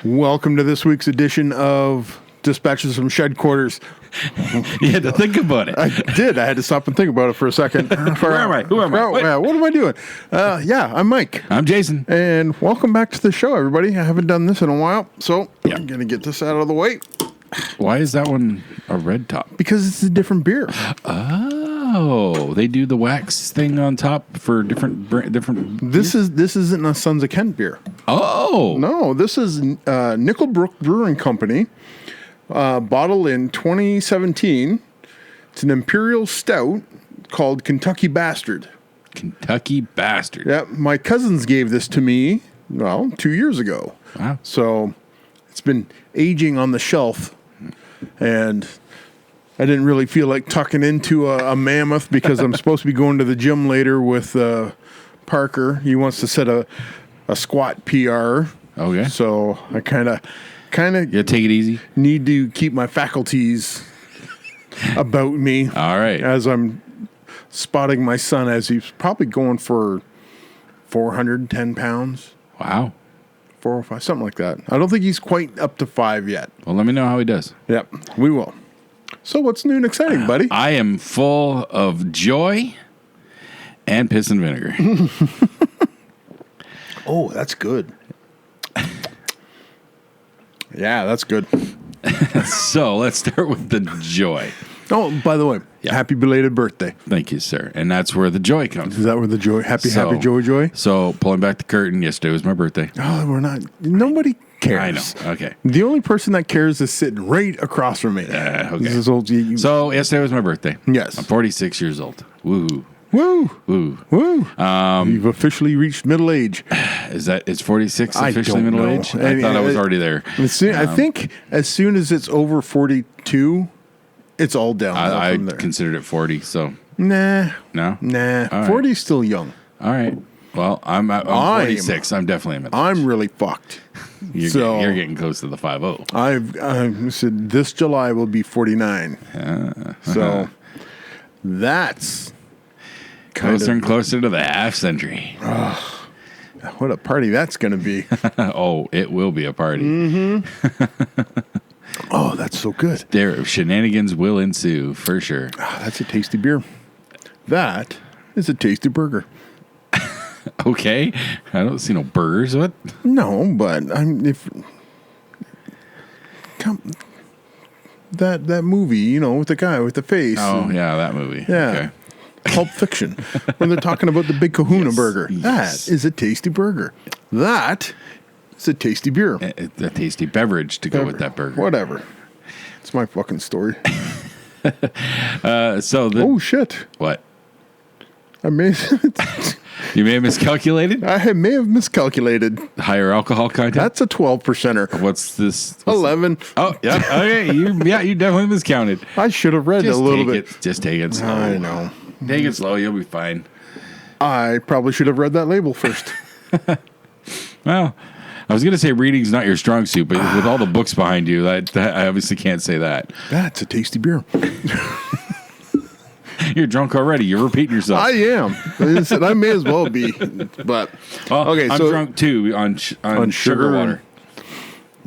Welcome to this week's edition of Dispatches from Shedquarters. You had to think about it. I did. I had to stop and think about it for a second. Where am I? Who am I? What am I doing? I'm Mike. I'm Jason. And welcome back to the show, everybody. I haven't done this in a while, so I'm going to get this out of the way. Why is that one a red top? Because it's a different beer. Oh, they do the wax thing on top for different. This isn't a Sons of Kent beer. Oh No, this is Nickelbrook Brewing Company, bottled in 2017. It's an imperial stout called Kentucky Bastard. Kentucky Bastard. Yeah, my cousins gave this to me, 2 years ago. Wow. So it's been aging on the shelf, and I didn't really feel like tucking into a mammoth because I'm supposed to be going to the gym later with Parker. He wants to set a squat PR. Okay. So I kind of Yeah, take it easy. need to keep my faculties about me. All right. As I'm spotting my son as he's probably going for 410 pounds, Wow. 405, something like that. I don't think he's quite up to 5 yet. Well, let me know how he does. Yep, we will. So what's new and exciting, buddy? I am full of joy and piss and vinegar. Oh, that's good. Yeah, that's good. So let's start with the joy. Oh, by the way, happy belated birthday. Thank you, sir. And that's where the joy comes. Is that where the joy, happy joy? So pulling back the curtain, yesterday was my birthday. Oh, we're not, nobody cares. I know. Okay. The only person that cares is sitting right across from me. Okay. This is old. So yesterday was my birthday. Yes. I'm 46 years old. Woo. Woo. Woo. Woo. You've officially reached middle age. Is 46 I officially don't middle know. age? I thought I was already there. I think as soon as it's over 42, it's all down I from there. considered it 40, so No. All 40 right. is still young. All right. Well, I'm 46. I'm definitely in middle age. I'm really fucked. You're getting close to the 50. I've said this July will be 49. So that's closer and closer to the half century. What a party that's going to be. Oh, it will be a party. Mm-hmm. Oh, that's so good. There, shenanigans will ensue for sure. That's a tasty beer. That is a tasty burger. Okay, I don't see no burgers. What? No, but that movie, with the guy with the face. Oh, yeah, that movie. Yeah. Okay. Pulp Fiction, when they're talking about the Big Kahuna burger. Yes. That is a tasty burger. That is a tasty beer. A tasty beverage to go with that burger. Whatever. It's my fucking story. Oh, shit. What? You may have miscalculated. Higher alcohol content? That's a 12%er. What's this? 11. Oh, yeah. Okay. You definitely miscounted. I should have read a little bit. Just take it slow. I know. Take it slow. You'll be fine. I probably should have read that label first. Well, I was going to say reading's not your strong suit, but with all the books behind you, that I obviously can't say that. That's a tasty beer. You're drunk already. You're repeating yourself. I am. I may as well be. But I'm drunk too on sugar water.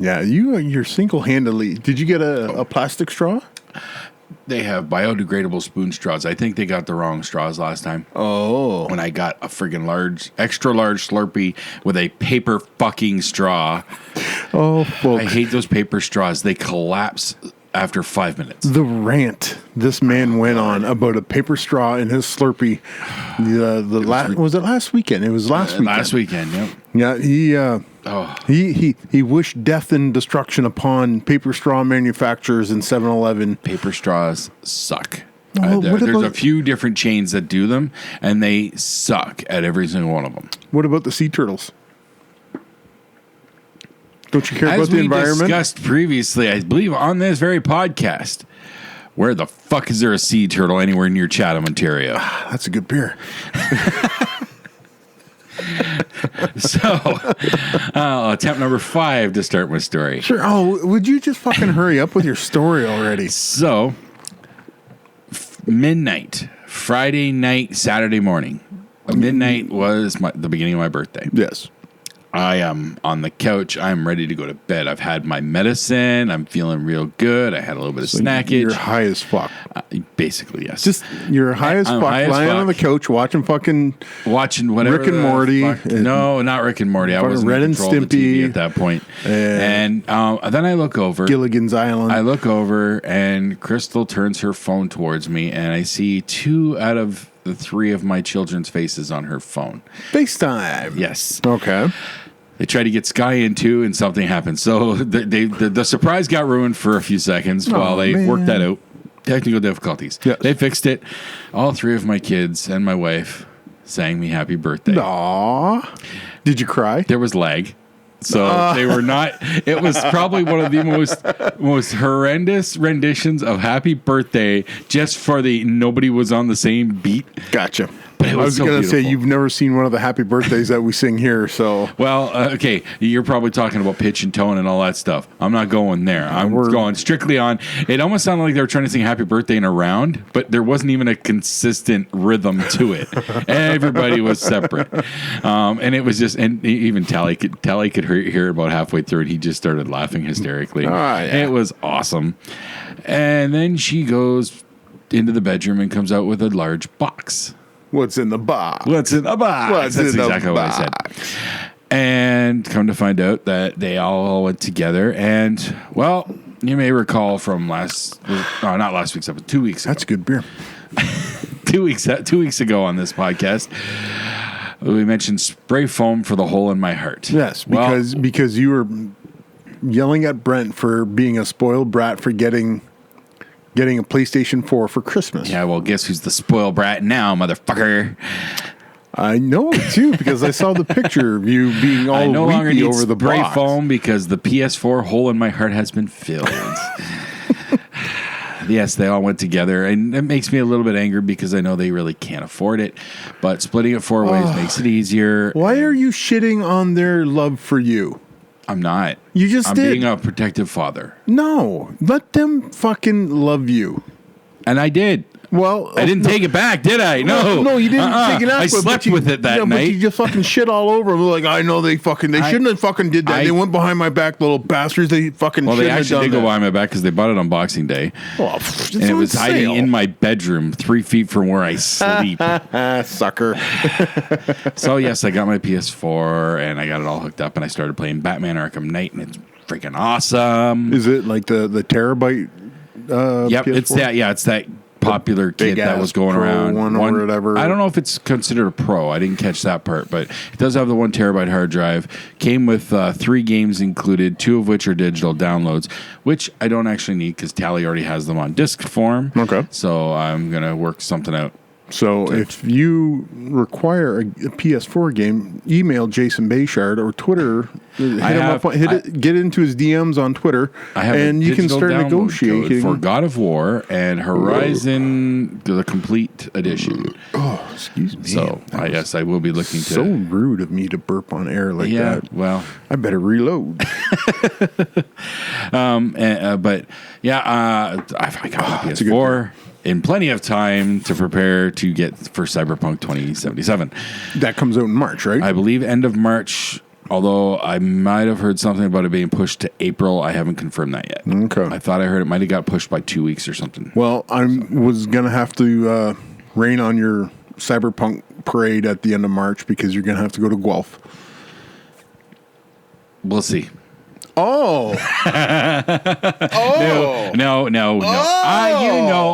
Yeah, you're single-handedly. Did you get a plastic straw? They have biodegradable spoon straws. I think they got the wrong straws last time. Oh. When I got a friggin' extra large Slurpee with a paper fucking straw. Oh, folks. I hate those paper straws. They collapse after 5 minutes. The rant this man went on about a paper straw in his Slurpee. Was it last weekend? It was last weekend. Last weekend, yep. Yeah, he wished death and destruction upon paper straw manufacturers in 7-Eleven. Paper straws suck. Well, there's a few different chains that do them, and they suck at every single one of them. What about the sea turtles? Don't you care about the environment? As we discussed previously, I believe on this very podcast, where the fuck is there a sea turtle anywhere near Chatham, Ontario? That's a good beer. So, attempt number 5 to start my story. Sure. Oh, would you just fucking hurry up with your story already? So, midnight, Friday night, Saturday morning. Midnight was the beginning of my birthday. Yes. I am on the couch. I'm ready to go to bed. I've had my medicine. I'm feeling real good. I had a little bit of snackage. You're high as fuck. Basically, yes. Just you're high as I'm fuck, high as lying on the fuck. couch watching Watching whatever Rick and the Morty. fuck- No, not Rick and Morty. I Fucking wasn't Ren in and control of the TV Stimpy. at that point. And then I look over. Gilligan's Island. I look over, and Crystal turns her phone towards me, and I see 2 out of the 3 of my children's faces on her phone. FaceTime. Yes. Okay. They tried to get Sky in too, and something happened. So the surprise got ruined for a few seconds while they worked that out. Technical difficulties. Yes. They fixed it. All 3 of my kids and my wife sang me happy birthday. Aw. Did you cry? There was lag. So they were not. It was probably one of the most horrendous renditions of "Happy Birthday" just for the nobody was on the same beat. Gotcha. But it I was was so going to say beautiful. you've never seen one of the happy birthdays that we sing here, so Well, okay, you're probably talking about pitch and tone and all that stuff. I'm not going there. I'm going strictly on. It almost sounded like they were trying to sing "Happy Birthday" in a round, but there wasn't even a consistent rhythm to it. Everybody was separate, and it was just. And even Tally could hear about halfway through it. He just started laughing hysterically. Yeah. It was awesome. And then she goes into the bedroom and comes out with a large box. what's in the box? What's in the box? What's That's in the exactly what I said. And come to find out that they all went together. And, well, you may recall from not last week's episode, 2 weeks ago. That's good beer. 2 weeks ago on this podcast, we mentioned spray foam for the hole in my heart. Yes, because you were yelling at Brent for being a spoiled brat for getting a PlayStation 4 for Christmas. Yeah, well, guess who's the spoiled brat now, motherfucker? I know too because I saw the picture of you being all I no longer weepy need over the spray box. foam because the PS4 hole in my heart has been filled. Yes, they all went together, and it makes me a little bit angry because I know they really can't afford it. But splitting it 4 ways makes it easier. Why are you shitting on their love for you? I'm not. You just I'm did. being a protective father, No, let them fucking love you. and I did. Well, I didn't take it back, did I? No, you didn't take it out. I but slept you- with it that But night. you just fucking shit all over them. Like, I know they shouldn't have fucking did that. They went behind my back, little bastards. They fucking Well, they shouldn't actually have did done go behind my back because they bought it on Boxing Day, that. and it was hiding in my bedroom 3 feet from where I sleep. Sucker. So, yes, I got my PS4, and I got it all hooked up, and I started playing Batman Arkham Knight, and it's freaking awesome. Is it like the terabyte? Yep, PS4? it's that. Yeah, it's that popular kit that big-ass was going Pro around. one or whatever. I don't know if it's considered a Pro. I didn't catch that part, but it does have the 1 terabyte hard drive. Came with 3 games included, 2 of which are digital downloads, which I don't actually need because Tally already has them on disc form. Okay. So I'm gonna work something out. So if you require a PS4 game, email Jason Bayshard or Twitter. Get into his DMs on Twitter, I have and a you can digital start download negotiating code for God of War and Horizon the Complete Edition. Oh, excuse me. So I guess I will be looking to. So rude of me to burp on air like Yeah, that. well, I better reload. but yeah, I got my it's a good PS4 in plenty of time to prepare to get for Cyberpunk 2077. That comes out in March, right? I believe end of March. Although I might have heard something about it being pushed to April, I haven't confirmed that yet. Okay. I thought I heard it might have got pushed by 2 weeks or something. Well, I was going to have to rain on your Cyberpunk parade at the end of March because you're going to have to go to Guelph. We'll see. Oh. No.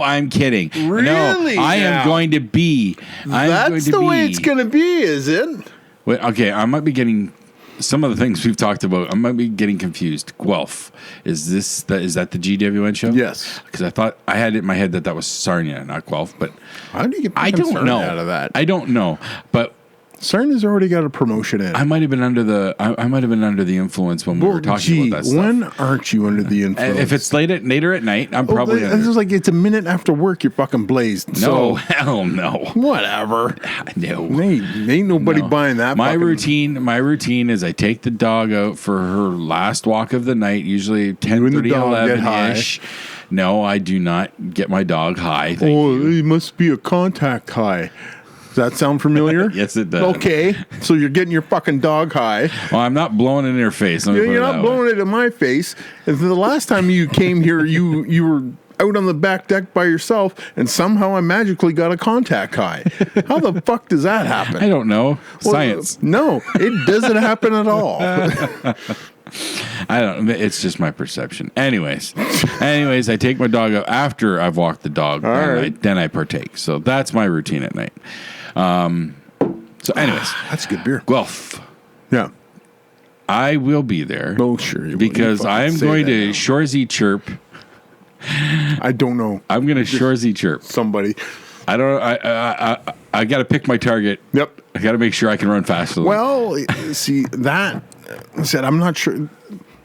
I'm kidding. Really? No, I am Now? going to be. That's the way it's going to be, is it? Wait, okay, I might be getting some of the things we've talked about. I might be getting confused. Guelph. Is that the GWN show? Yes. Because I thought I had it in my head that was Sarnia, not Guelph. But How do you get I don't know out of that? I don't know. But Sarnia's already got a promotion in. I might have been under the influence when we were talking about that stuff. When aren't you under the influence? If it's later at night, I'm probably This under. is like it's a minute after work. You're fucking blazed. No, So, hell no. whatever. No. Ain't nobody No. buying that. My fucking- routine is I take the dog out for her last walk of the night, usually 10:30, and the dog get 11-ish. No, I do not get my dog high. Thank Oh, you. it must be a contact high. Does that sound familiar? Yes, it does. Okay, so you're getting your fucking dog high. Well, I'm not blowing it in your face. Let me put it You're that not way. blowing it in my face. And the last time you came here, you were out on the back deck by yourself, and somehow I magically got a contact high. How the fuck does that happen? I don't know. Well, Science. No, it doesn't happen at all. I don't. It's just my perception. Anyways, I take my dog out after I've walked the dog. All and right. then I partake. So that's my routine at night. So, anyways, That's good beer. Guelph. Yeah. I will be there. Oh, sure. You Because fucking I am say going that to now. Shorzy Chirp. I don't know. I'm going to Shorzy Chirp. Somebody. I don't. I got to pick my target. Yep. I got to make sure I can run fast. Well, see that said, I'm not sure.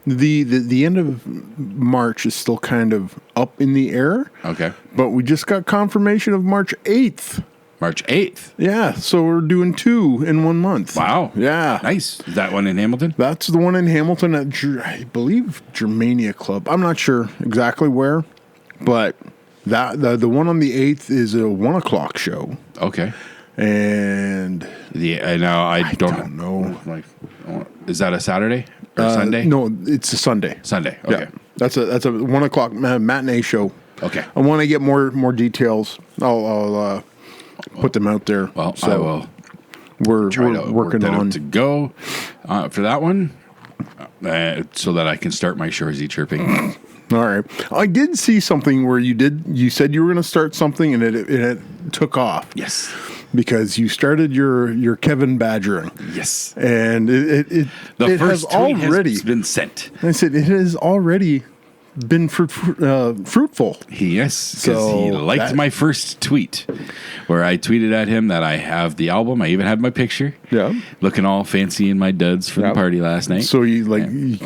The end of March is still kind of up in the air. Okay. But we just got confirmation of March 8th. March 8th. Yeah, so we're doing 2 in 1 month. Wow. Yeah. Nice. Is that one in Hamilton? That's the one in Hamilton at, I believe, Germania Club. I'm not sure exactly where, but that the one on the 8th is a 1 o'clock show. Okay. And I don't know. Like, is that a Saturday or Sunday? No, it's a Sunday. Sunday. Okay. Yeah, that's a 1 o'clock matinee show. Okay. I want to get more details. I'll put them out there. Well, So I will We're try to work working that out on. to go for that one, so that I can start my Shorzy chirping. All right. I did see something where you said you were going to start something and it took off. Yes. Because you started your Kevin badgering. Yes. And it The has first tweet already has been sent. I said it has already been fruitful. Yes, because So he liked my first tweet, where I tweeted at him that I have the album. I even had my picture. Yeah. Looking all fancy in my duds for the party last night. So you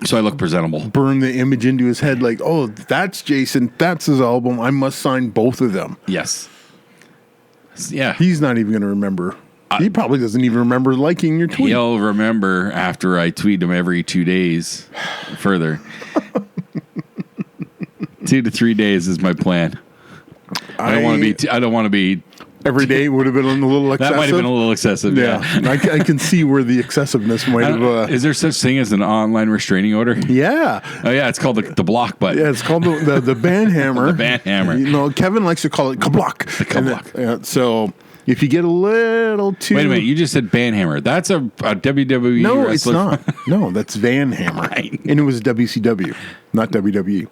So I look presentable. burn the image into his head like, oh, that's Jason, that's his album. I must sign both of them. Yes. Yeah. He's not even going to remember. He probably doesn't even remember liking your tweet. He'll remember after I tweet him every 2 days further. 2 to 3 days is my plan. I don't want to be. Every day would have been a little excessive. That might have been a little excessive. Yeah, Yeah. I can see where the excessiveness might have. Is there such thing as an online restraining order? Yeah, Oh yeah, it's called the block button. yeah. It's called the band hammer. The band hammer. You know, Kevin likes to call it kablock. The kablock. So if you get a little too. Wait a minute, you just said band hammer. That's a WWE No, wrestler. it's not. No, that's Van Hammer, Right. and it was WCW, not WWE.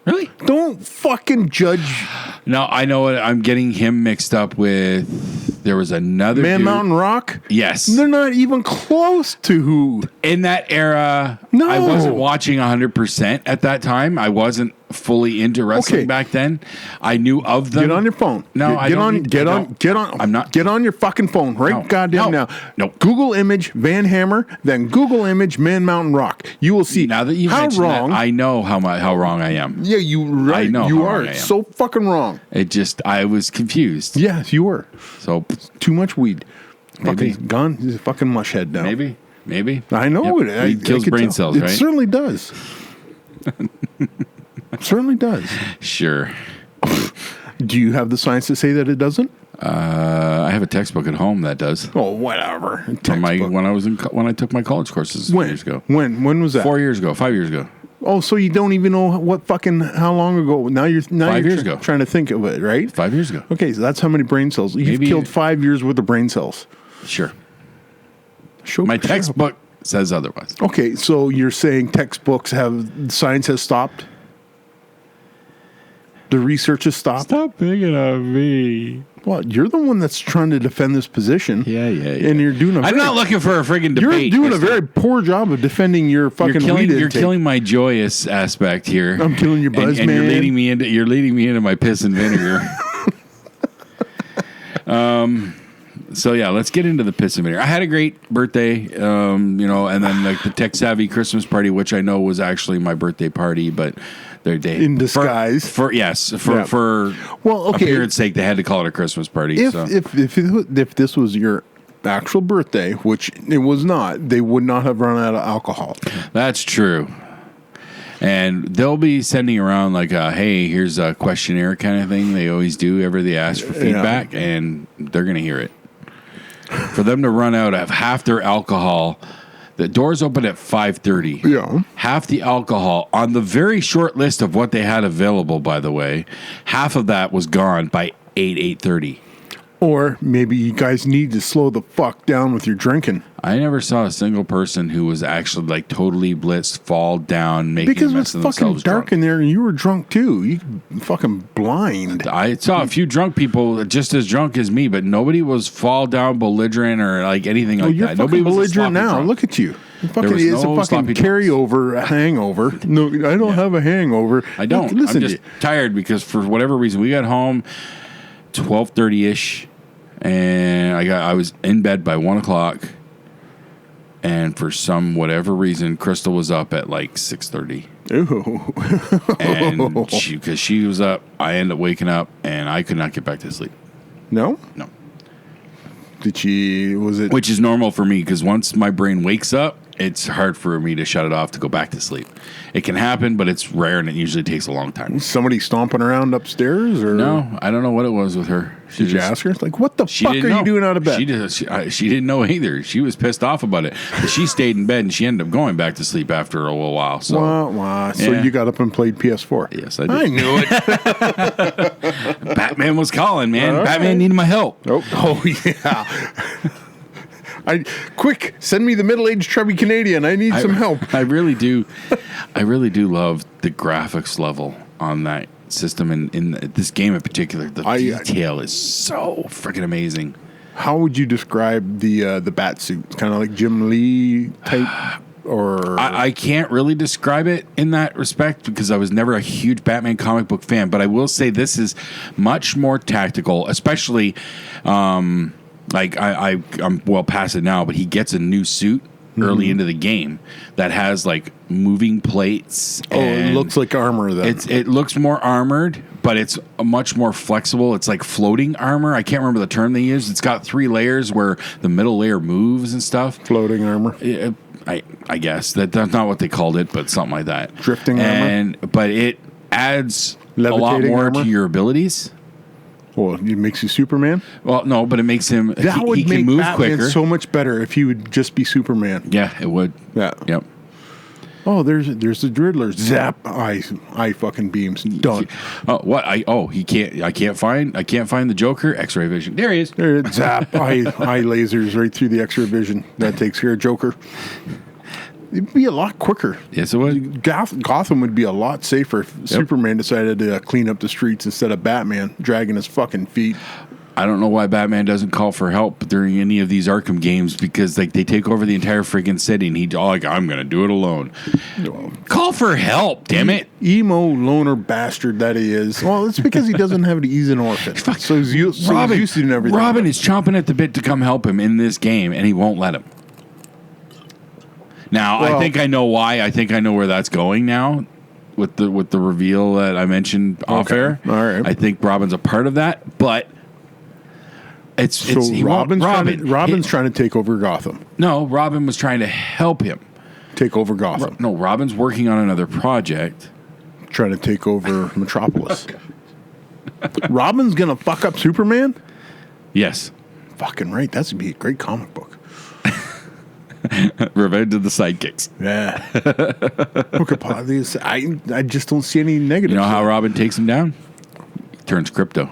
Really? Don't fucking judge No, I know what I'm getting him mixed up with. There was another Man dude. Mountain Rock. Yes. They're not even close to who. In that era, No. I wasn't watching 100% at that time. I wasn't fully into wrestling Okay. back then. I knew of them. Get on your phone. No, I don't need- I don't. Get on. I'm not- Get on your fucking phone right No. goddamn No. now. No. Google image Van Hammer, then Google image Man Mountain Rock. You will see Now that you how mentioned wrong. that, I know how wrong I am. Yeah, you right. I know you how are wrong I am. so fucking wrong. I was confused. Yes, you were. So Too much weed. Maybe. Fucking gone. He's a fucking mushhead now. maybe. I know Yep. it. Weed kills could brain tell. cells, right? It certainly does. Certainly does. Sure. Do you have the science to say that it doesn't? I have a textbook at home that does. Oh, whatever. From Textbook. when I took my college courses When? years ago. When was that? 4 years ago, 5 years ago. Oh, so you don't even know how long ago? Now you're 5 years ago. trying to think of it, right? 5 years ago. Okay, so that's how many brain cells you've Maybe- killed. 5 years worth of brain cells. Sure. Show My textbook says otherwise. Okay, so you're saying textbooks science has stopped? The research has stopped. Stop picking on me. Well, you're the one that's trying to defend this position. Yeah. And you're doing I'm not looking for a friggin' You're debate. doing a Mister. very poor job of defending your fucking You're killing, weed you're intake. killing my joyous aspect here. I'm killing your buzz, and man. You're leading me into my piss and vinegar. So yeah, let's get into the piss and vinegar. I had a great birthday, and then like the tech savvy Christmas party, which I know was actually my birthday party, but their day In disguise. for Well, okay. appearance sake, they had to call it a Christmas party. If this was your actual birthday, which it was not, they would not have run out of alcohol. That's true. And they'll be sending around like, hey, here's a questionnaire kind of thing. They always do. They ask for feedback, and they're going to hear it. For them to run out of half their alcohol, the doors open at 5:30. Yeah. Half the alcohol on the very short list of what they had available, by the way, half of that was gone by 8:30. Or maybe you guys need to slow the fuck down with your drinking. I never saw a single person who was actually like totally blitzed, fall down, making Because a it mess was of fucking themselves. dark drunk. in there and you were drunk too. You fucking blind. I saw a few drunk people just as drunk as me, but nobody was fall down, belligerent, or like anything like You're that. fucking Nobody was belligerent now. drunk. Look at you. Fucking, was it's no a fucking sloppy drunks. carryover, a hangover. No, I don't have a hangover. I don't. Listen I'm just tired because for whatever reason we got home 12:30ish, and I was in bed by 1:00, and for some reason Crystal was up at like 6:30. Ooh. And because she was up, I ended up waking up and I could not get back to sleep. No? No. Was it? Which is normal for me because once my brain wakes up, it's hard for me to shut it off to go back to sleep. It can happen, but it's rare and it usually takes a long time. Somebody stomping around upstairs? Or No, I don't know what it was with her. Did you ask her? Like, what the fuck are didn't know. you doing out of bed? She didn't know either. She was pissed off about it. But she stayed in bed and she ended up going back to sleep after a little while. So, Wah, wah. So Yeah. you got up and played PS4? Yes, I did. I knew it. Batman was calling, man. All Batman right. needed my help. Oh yeah. Quick, send me the middle-aged chubby Canadian. I need some help. I really do. I really do love the graphics level on that system and in this game in particular. The detail is so freaking amazing. How would you describe the bat suit? It's kind of like Jim Lee type, or I can't really describe it in that respect because I was never a huge Batman comic book fan. But I will say this is much more tactical, especially. Like I'm well past it now, but he gets a new suit early into the game that has like moving plates. it looks like armor. Then It looks more armored, but it's much more flexible. It's like floating armor. I can't remember the term they use. It's got 3 layers where the middle layer moves and stuff. floating armor. I guess that's not what they called it, but something like that. Drifting armor? But it adds a lot Levitating more armor? to your abilities. Well, it makes you Superman. Well, no, but it makes him. That would he make can move Batman quicker. so much better if he would just be Superman. Yeah, it would. Yeah. Yep. Oh, there's the Driddler. Zap! I fucking beams. Done. Oh, what? He can't. I can't find the Joker. X-ray vision. There he is. There it is. Zap! eye lasers right through the X-ray vision. That takes care of Joker. It'd be a lot quicker. Yes, it would. Gotham would be a lot safer if Superman decided to clean up the streets instead of Batman dragging his fucking feet. I don't know why Batman doesn't call for help during any of these Arkham games because like they take over the entire freaking city and I'm gonna do it alone. Call for help, damn it! Emo loner bastard that he is. Well, it's because he doesn't have it. He's an orphan, so he's used to doing everything. Robin is chomping at the bit to come help him in this game, and he won't let him. Now, I think I know why. I think I know where that's going now with the reveal that I mentioned off air. All right. I think Robin's a part of that, but Robin's trying to take over Gotham. No, Robin was trying to help him. Take over Gotham. No, Robin's working on another project. Trying to take over Metropolis. Robin's going to fuck up Superman? Yes. Fucking right. That's going to be a great comic book. Revenge of the Sidekicks. Yeah. I just don't see any negatives. You know how Robin takes him down? He turns crypto.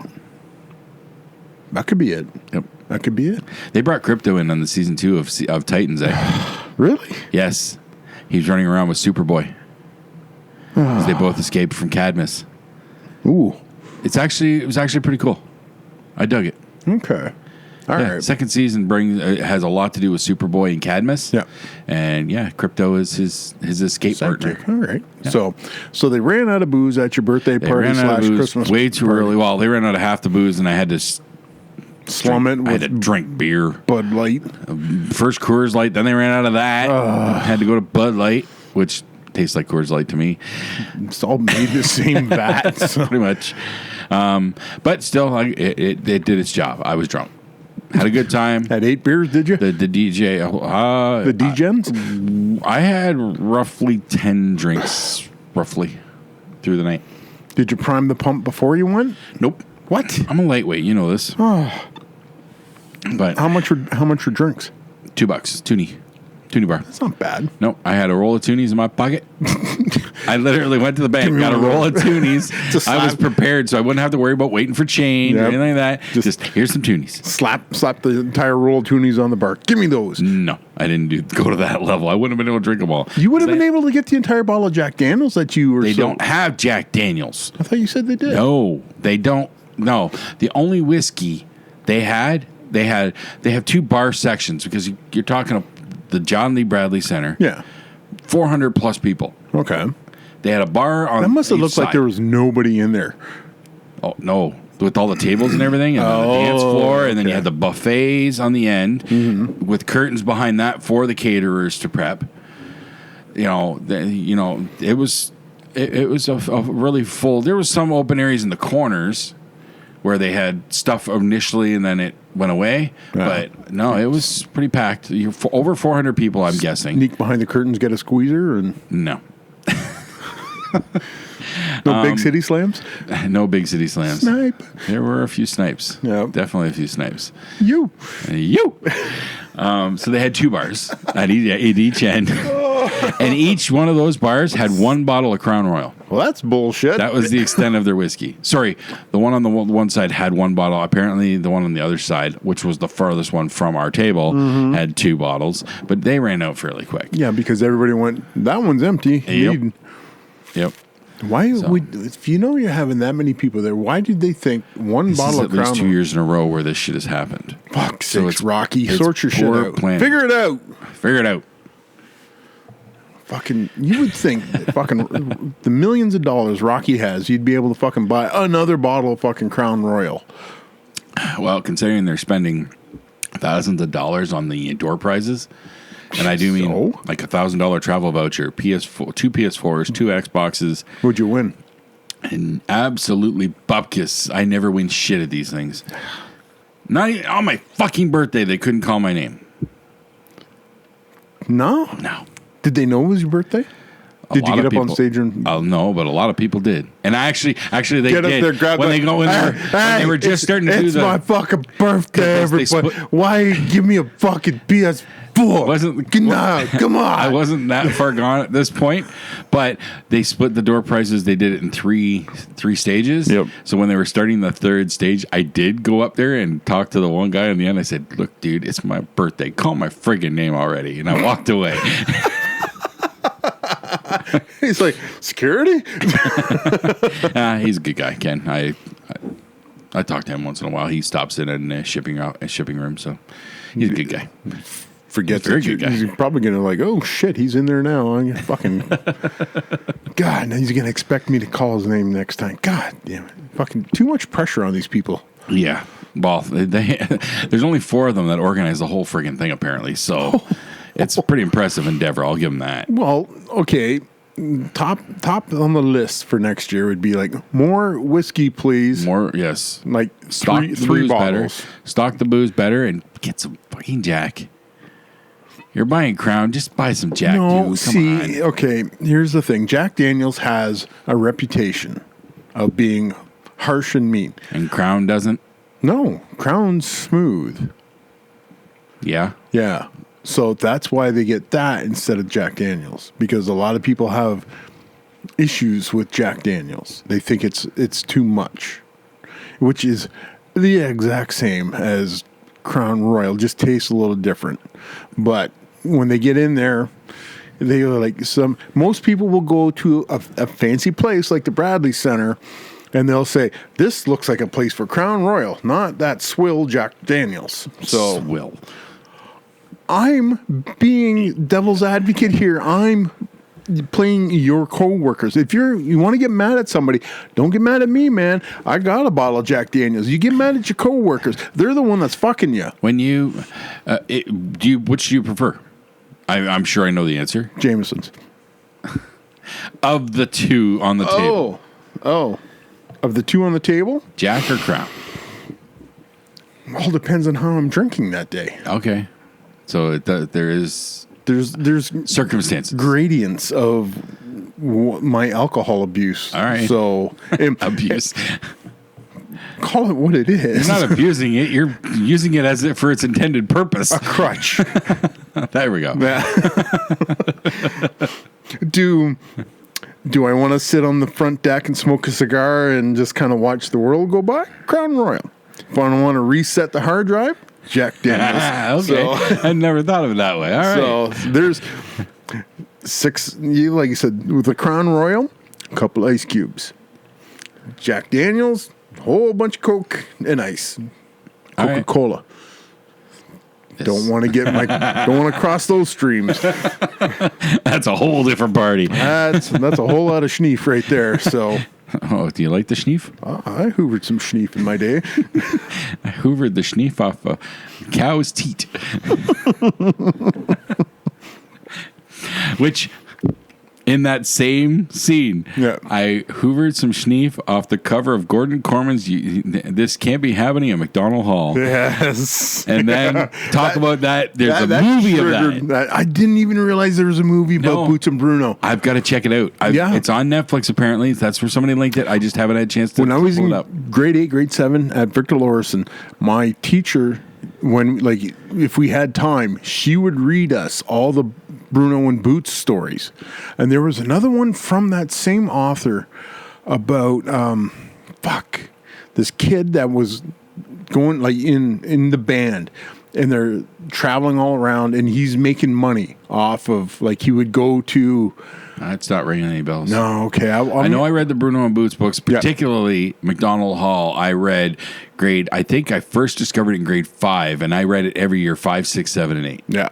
That could be it. Yep. That could be it. They brought crypto in on the season 2 of Titans. Really? Yes. He's running around with Superboy. 'Cause they both escaped from Cadmus. Ooh. It was actually pretty cool. I dug it. Okay. All right. Second season has a lot to do with Superboy and Cadmus. Yeah. And Crypto is his escape partner. All right. Yeah. So they /ran out of booze at your birthday They party ran out of / booze Christmas way too party. early. Well, they ran out of half the booze, and I had to Slum it I had to with drink beer. Bud Light. First Coors Light, then they ran out of that. Had to go to Bud Light, which tastes like Coors Light to me. It's all made the same vat. So. Pretty much. But still, it did its job. I was drunk. Had a good time. Had 8 beers, did you? The DJ. The D-Gens? I had roughly 10 drinks roughly through the night. Did you prime the pump before you went? Nope. What? I'm a lightweight. You know this. Oh. But How much were drinks? $2. Toonie bar. That's not bad. Nope. I had a roll of Toonies in my pocket. I literally went to the bank, got a roll of Toonies. I was prepared, so I wouldn't have to worry about waiting for change or anything like that. Just here's some Toonies. Slap the entire roll of Toonies on the bar. Give me those. No, I didn't go to that level. I wouldn't have been able to drink them all. You would have been able to get the entire bottle of Jack Daniels that you were. They don't have Jack Daniels. I thought you said they did. No, they don't. No, the only whiskey they have 2 bar sections because you're talking the John Lee Bradley Center. Yeah. 400 plus people. Okay. They had a bar on. That must have each looked side. like there was nobody in there. Oh no, with all the tables and everything, and then the dance floor, and then you had the buffets on the end with curtains behind that for the caterers to prep. It was a really full. There was some open areas in the corners where they had stuff initially, and then it went away. Yeah. But no, it was pretty packed. You're over 400 people, I'm guessing. Sneak behind the curtains, get a squeezer, and No. no big city slams. No big city slams. Snipe. There were a few snipes. Yeah. Definitely a few snipes. You. So they had 2 bars at each end. And each one of those bars had 1 bottle of Crown Royal. Well, that's bullshit. That was the extent of their whiskey. Sorry, the one on the one side had 1 bottle. Apparently, the one on the other side, which was the farthest one from our table, had 2 bottles. But they ran out fairly quick. Yeah, because everybody went, that one's empty. Yep. Why would, if you know you're having that many people there, why did they think one This bottle is of at least Crown 2 years in a row where this shit has happened. Fuck So sakes, Rocky. it's Sort your shit poor out. planning. Figure it out. Figure it out. Fucking, you would think that fucking the millions of dollars Rocky has, you'd be able to fucking buy another bottle of fucking Crown Royal. Well, considering they're spending thousands of dollars on the door prizes, and I do mean like $1,000 travel voucher, PS4, 2 PS4s, 2 Xboxes. What'd you win? And absolutely bupkis. I never win shit at these things. Not even on my fucking birthday, they couldn't call my name. No? No. Did they know it was your birthday? Did you get up on stage and... no, but a lot of people did. And actually they get did. Up there, grab when they were just starting to do It's my fucking birthday, everybody. Why give me a fucking PS4? Come on. I wasn't that far gone at this point, but they split the door prizes. They did it in three stages. Yep. So when they were starting the 3rd stage, I did go up there and talk to the one guy in the end. I said, "Look, dude, it's my birthday. Call my friggin' name already." And I walked away. He's like, security? He's a good guy, Ken. I talk to him once in a while. He stops in a shipping room, so he's a good guy. Forget Very that. good guy. He's probably going to like, oh shit, he's in there now. I'm gonna fucking God, now he's going to expect me to call his name next time. God damn it. Fucking too much pressure on these people. Yeah. Well, there's only 4 of them that organize the whole friggin' thing, apparently. So it's a pretty impressive endeavor. I'll give them that. Well, okay. Top on the list for next year would be like more whiskey, please. More, yes. Like Stock three bottles. Better. Stock the booze better and get some fucking Jack. You're buying Crown, just buy some Jack. No, dude. Come on. Okay, here's the thing. Jack Daniels has a reputation of being harsh and mean. And Crown doesn't? No, Crown's smooth. Yeah. Yeah. So that's why they get that instead of Jack Daniels, because a lot of people have issues with Jack Daniels. They think it's too much, which is the exact same as Crown Royal, just tastes a little different. But when they get in there, they are like most people will go to a fancy place like the Bradley Center, and they'll say, this looks like a place for Crown Royal, not that swill Jack Daniels. So Swill. I'm being devil's advocate here. I'm playing your co-workers. If you want to get mad at somebody, don't get mad at me, man. I got a bottle of Jack Daniels. You get mad at your co-workers. They're the one that's fucking you. When you, which do you prefer? I'm sure I know the answer. Jameson's. Of the 2 on the table. Oh. Of the 2 on the table? Jack or Crown? All depends on how I'm drinking that day. Okay. So there's There's circumstances. gradients of my alcohol abuse. All right. So Abuse. call it what it is. You're not abusing it. You're using it as it for its intended purpose. A crutch. There we go. Do I want to sit on the front deck and smoke a cigar and just kind of watch the world go by? Crown Royal. If I want to reset the hard drive, Jack Daniels. Okay. So, I never thought of it that way. All right. so there's 6, like you said, with the Crown Royal, a couple ice cubes. Jack Daniels, a whole bunch of Coke and ice. All right. Coca-Cola. Don't want to cross those streams. That's a whole different party. That's a whole lot of schneef right there. So, Oh, do you like the schneef? I hoovered some schneef in my day. I hoovered the schneef off a cow's teat. Which, in that same scene, Yeah. I hoovered some schneef off the cover of Gordon Corman's This Can't Be Happening at McDonald Hall. Yes. And then talk about that. There's a movie of that. I didn't even realize there was a movie about No. Boots and Bruno. I've got to check it out. Yeah. It's on Netflix, apparently. That's where somebody linked it. I just haven't had a chance to When I was pull in it up. grade 8, grade 7 at Victor Lorison, my teacher, if we had time, she would read us all the Bruno and Boots stories. And there was another one from that same author about, this kid that was going in the band, and they're traveling all around, and he's making money off of, he would go to... It's not ringing any bells. No, okay. I know I read the Bruno and Boots books, particularly McDonald Hall. I read I think I first discovered it in grade 5, and I read it every year, 5, 6, 7, and 8. Yeah.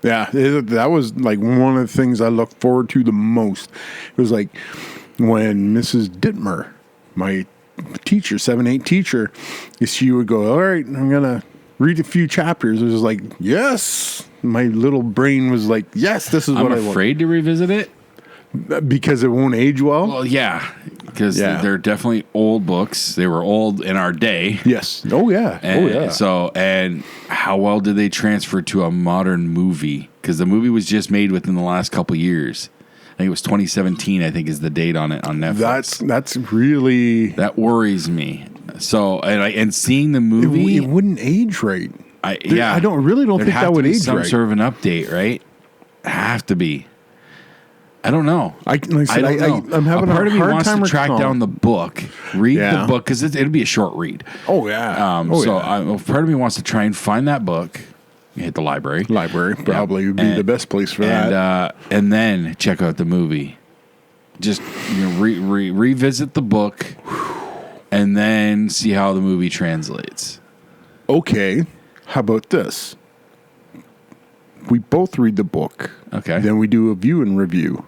That was one of the things I looked forward to the most. It was like when Mrs. Dittmer, my teacher, 7-8 teacher, she would go, all right, I'm going to read a few chapters. It was like, yes. My little brain was like, yes, this is what I want. I'm afraid to revisit it. Because it won't age well? Well, yeah, because they're definitely old books. They were old in our day. Yes. Oh, yeah. So, and how well did they transfer to a modern movie? Because the movie was just made within the last couple years. I think it was 2017, I think is the date on it on Netflix. That's really... That worries me. So, and seeing the movie... It wouldn't age right. I don't There'd think that would age some right. sort of an update, right? Have to be. I don't know. I don't know. I'm having a part of me wants time to track down the book, read the book, because it'll be a short read. Oh, yeah. Part of me wants to try and find that book. You hit the library. Library probably would be the best place for that. And then check out the movie. Just revisit the book, and then see how the movie translates. Okay. How about this? We both read the book. Okay. Then we do a view and review.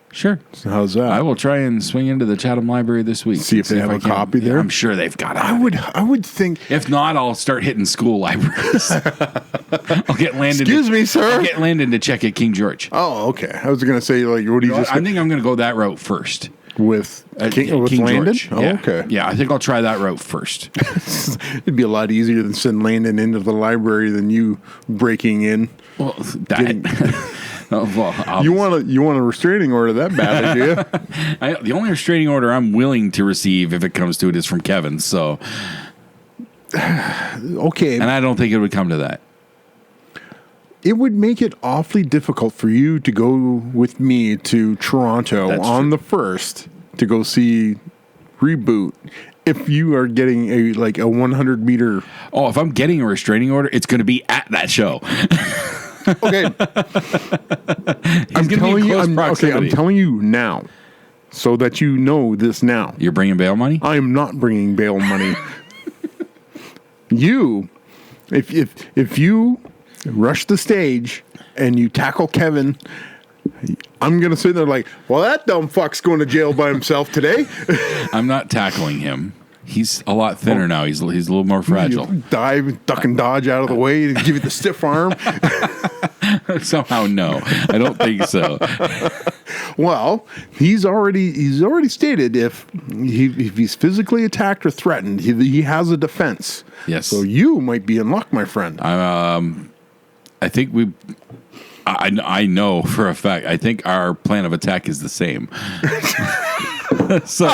Sure. So how's that? I will try and swing into the Chatham Library this week. See if they have a copy there. I'm sure they've got it. I would think. If not, I'll start hitting school libraries. I'll get Landon. Excuse me, sir. I'll get Landon to check at King George. Oh, okay. I was going to say, what do you just... I think I'm going to go that route first. With King Landon? George. Oh, yeah. okay. Yeah, I think I'll try that route first. It'd be a lot easier than send Landon into the library than you breaking in. Well, you want a restraining order that badly, do you? The only restraining order I'm willing to receive, if it comes to it, is from Kevin. So, okay, and I don't think it would come to that. It would make it awfully difficult for you to go with me to Toronto on the 1st to go see Reboot if you are getting a 100-meter. Oh, if I'm getting a restraining order, it's going to be at that show. Okay. I'm telling you now, so that you know this now. You're bringing bail money? I am not bringing bail money. If you rush the stage and you tackle Kevin, I'm going to sit there like, well, that dumb fuck's going to jail by himself today. I'm not tackling him. He's a lot thinner now. He's a little more fragile. You dive, duck, and dodge out of the way and give you the stiff arm. Somehow, no. I don't think so. Well, he's already stated if he's physically attacked or threatened, he has a defense. Yes. So you might be in luck, my friend. I think I know for a fact. I think our plan of attack is the same. So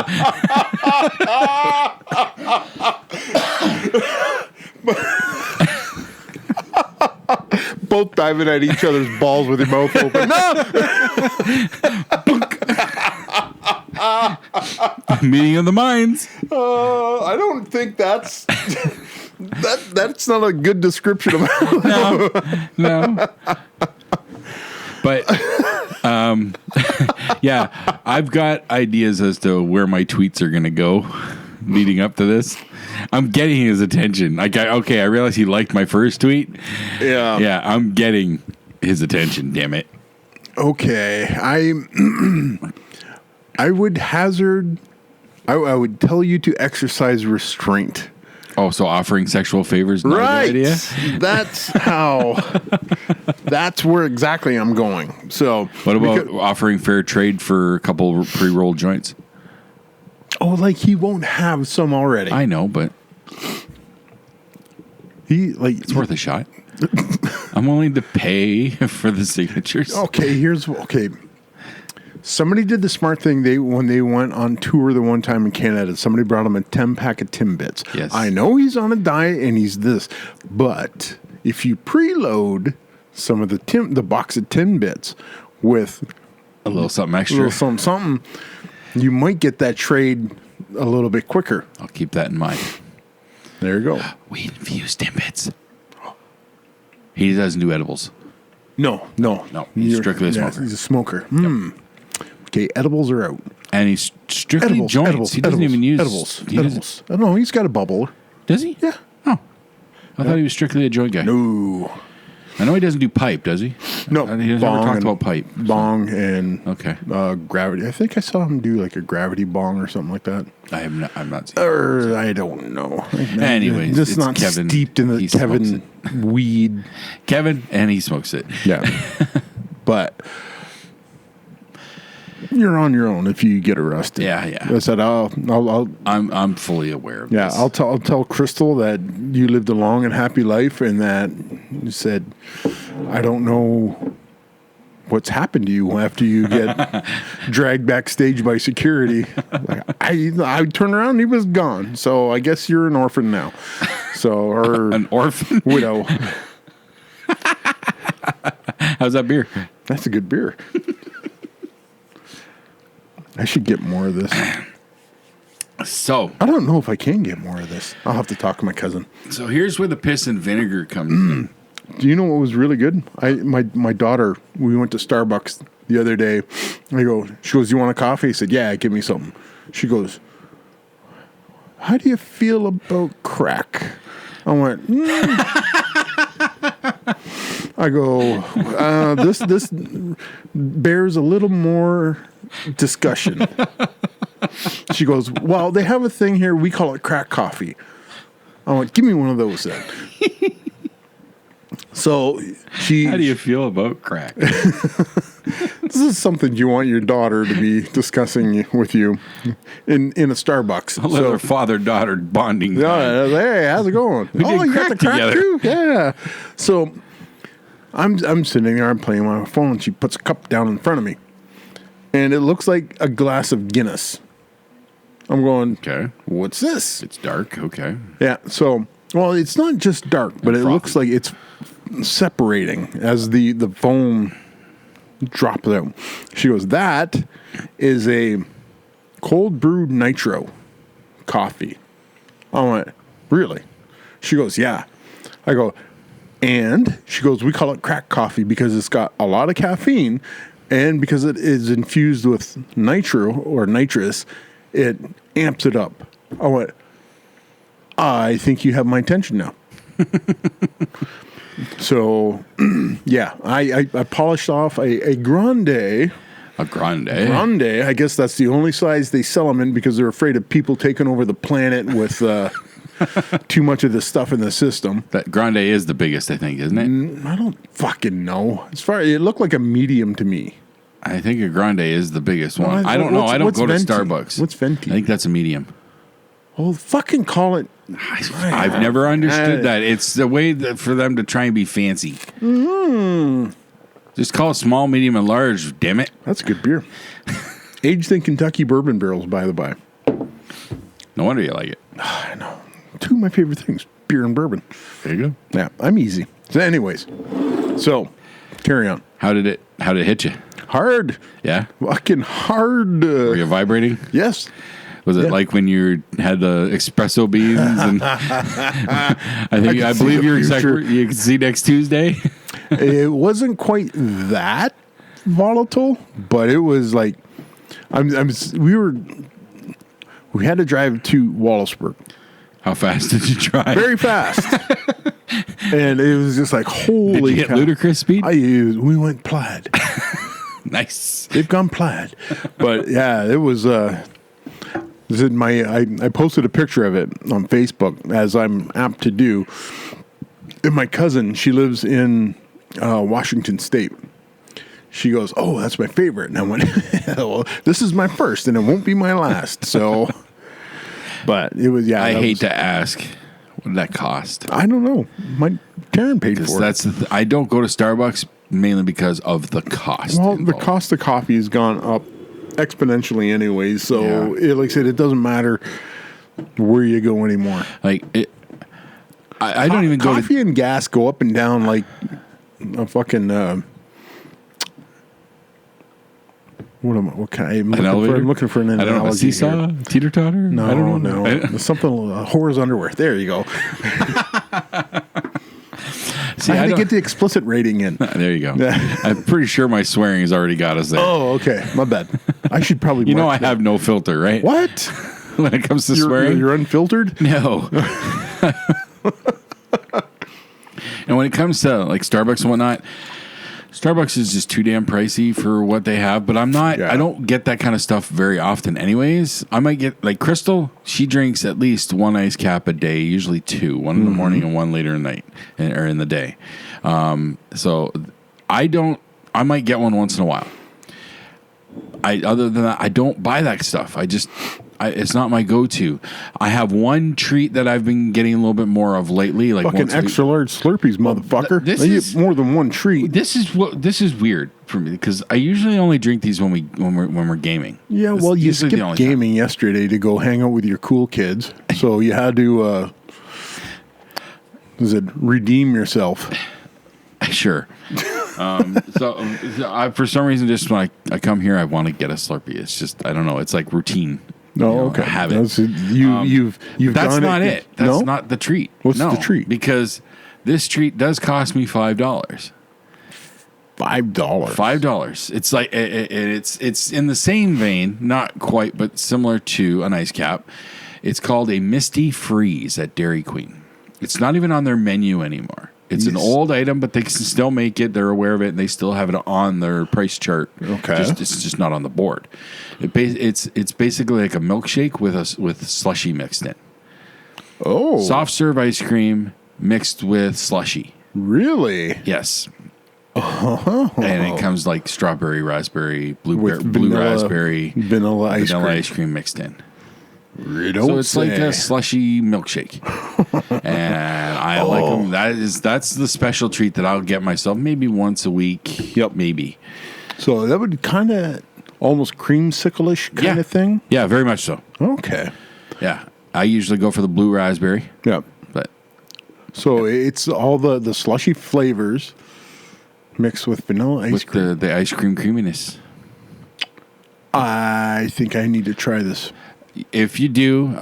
Both diving at each other's balls with your mouth open. No! meeting of the minds. I don't think that's that's not a good description of No. But yeah, I've got ideas as to where my tweets are going to go leading up to this. I'm getting his attention. I realize he liked my first tweet. Yeah. Yeah, I'm getting his attention, damn it. Okay. I would hazard I would tell you to exercise restraint. Oh, so offering sexual favors, not Right. a good idea? That's how. That's where exactly I'm going. So, What about offering fair trade for a couple pre-rolled joints? like he won't have some already. I know, but it's worth a shot. I'm willing to pay for the signatures. Okay. Somebody did the smart thing. When they went on tour the one time in Canada, somebody brought him a 10-pack of Timbits. Yes. I know he's on a diet and he's this, but if you preload some of the box of Timbits with A little something a extra. little something, you might get that trade a little bit quicker. I'll keep that in mind. There you go. Weed-infused Timbits. He doesn't do edibles. No. He's strictly a smoker. He's a smoker. Okay, edibles are out. And he's strictly joints. He doesn't even use edibles. I don't know. He's got a bubble. Does he? Yeah. Oh. I thought he was strictly a joint guy. No. I know he doesn't do pipe, does he? No. He has never talked about pipe. Bong and Okay. gravity. I think I saw him do like a gravity bong or something like that. I'm not seeing I don't know. Anyways, just it's not Kevin. steeped in the He smokes Kevin weed. Kevin, and he smokes it. Yeah. But you're on your own if you get arrested. Yeah. I said I'm fully aware of this. I'll tell Crystal that you lived a long and happy life, and that you said, I don't know what's happened to you after you get dragged backstage by security. Like, I turned around and he was gone. So I guess you're an orphan now. So or An orphan? widow. How's that beer? That's a good beer. I should get more of this. So I don't know if I can get more of this. I'll have to talk to my cousin. So here's where the piss and vinegar comes in. Do you know what was really good? My daughter, we went to Starbucks the other day. She goes, you want a coffee? I said, yeah, give me something. She goes, how do you feel about crack? I went, I go, this bears a little more discussion. She goes, well, they have a thing here. We call it crack coffee. I went, give me one of those then. So How do you feel about crack? This is something you want your daughter to be discussing with you in a Starbucks. I'll let our father-daughter bonding time. Yeah, hey, how's it going? We did you got the crack together. too? Yeah. So I'm sitting there, I'm playing on my phone, and she puts a cup down in front of me. And it looks like a glass of Guinness. I'm going, Okay. what's this? It's dark. Okay. Yeah, so, well, it's not just dark, but it frothy. looks like it's separating as the foam drops out. She goes, that is a cold brewed nitro coffee. I went, really? She goes, yeah. I go, and she goes, we call it crack coffee because it's got a lot of caffeine, and because it is infused with nitro or nitrous, it amps it up. I went, I think you have my attention now. So, yeah, I polished off a grande. A grande. Grande, I guess that's the only size they sell them in because they're afraid of people taking over the planet with too much of the stuff in the system. That grande is the biggest, I think, isn't it? I don't fucking know. It looked like a medium to me. I think a grande is the biggest one. Well, I don't know. I don't what's go to venti? Starbucks. What's venti? I think that's a medium. Well, fucking call it. I've never understood that. It's the way for them to try and be fancy. Just call it small, medium, and large, damn it. That's a good beer. Aged in Kentucky bourbon barrels, by the by. No wonder you like it. I know. Two of my favorite things, beer and bourbon. There you go. Yeah, I'm easy. So anyways, carry on. How did it hit you? Hard. Yeah? Fucking hard. Were you vibrating? Yes. Was it like when you had the espresso beans? And I believe you can see next Tuesday. It wasn't quite that volatile, but it was like we had to drive to Wallaceburg. How fast did you drive? Very fast. And it was just like, holy Did you hit cow. ludicrous speed? We went plaid. Nice. They've gone plaid. But yeah, it was I posted a picture of it on Facebook, as I'm apt to do. And my cousin, she lives in Washington State. She goes, "Oh, that's my favorite." And I went, "Well, this is my first, and it won't be my last." So, but it was, yeah. I hate to ask, what did that cost? I don't know. My Karen paid for it. I don't go to Starbucks mainly because of the cost. Well, involved. the cost of coffee has gone up exponentially anyways. So, like I said, it doesn't matter where you go anymore. Like it. I don't even go to coffee and gas go up and down like a fucking. I'm looking for an analogy. I don't know, a seesaw? Here. Teeter-totter? No, I don't know. Something, whore's underwear. There you go. See, I had to get the explicit rating in. There you go. I'm pretty sure my swearing has already got us there. Oh, okay. My bad. I should probably. I have no filter, right? What? When it comes to swearing? You're unfiltered? No. And when it comes to like Starbucks and whatnot, Starbucks is just too damn pricey for what they have, but I don't get that kind of stuff very often anyways. I might get, like Crystal, she drinks at least one ice cap a day, usually two, one in the morning and one later at night, or in the day. So I might get one once in a while. Other than that, I don't buy that stuff. It's not my go-to. I have one treat that I've been getting a little bit more of lately. Like fucking extra large Slurpees, motherfucker. They get more than one treat. This is weird for me because I usually only drink these when we're gaming. Yeah, well, you skipped gaming yesterday to go hang out with your cool kids, so you had to redeem yourself. Sure. So I, for some reason, just when I come here, I want to get a Slurpee. It's just, I don't know. It's like routine. Okay. I have it. You've that's done not it. That's no? not the treat. What's the treat? Because this treat does cost me $5. $5. It's like it's in the same vein, not quite, but similar to an ice cap. It's called a Misty Freeze at Dairy Queen. It's not even on their menu anymore. It's an old item, but they can still make it. They're aware of it, and they still have it on their price chart. Okay, it's just not on the board. It's basically like a milkshake with slushy mixed in. Oh, soft serve ice cream mixed with slushy. Really? Yes. And it comes like strawberry, raspberry, blue raspberry, vanilla ice cream mixed in. So it's like a slushy milkshake, and I like them. That's the special treat that I'll get myself maybe once a week. Yep, maybe. So that would kind of almost creamsicle-ish kind of thing. Yeah, very much so. Okay. Yeah, I usually go for the blue raspberry. Yeah, but so it's all the slushy flavors mixed with vanilla ice cream. With the ice cream creaminess. I think I need to try this. If you do,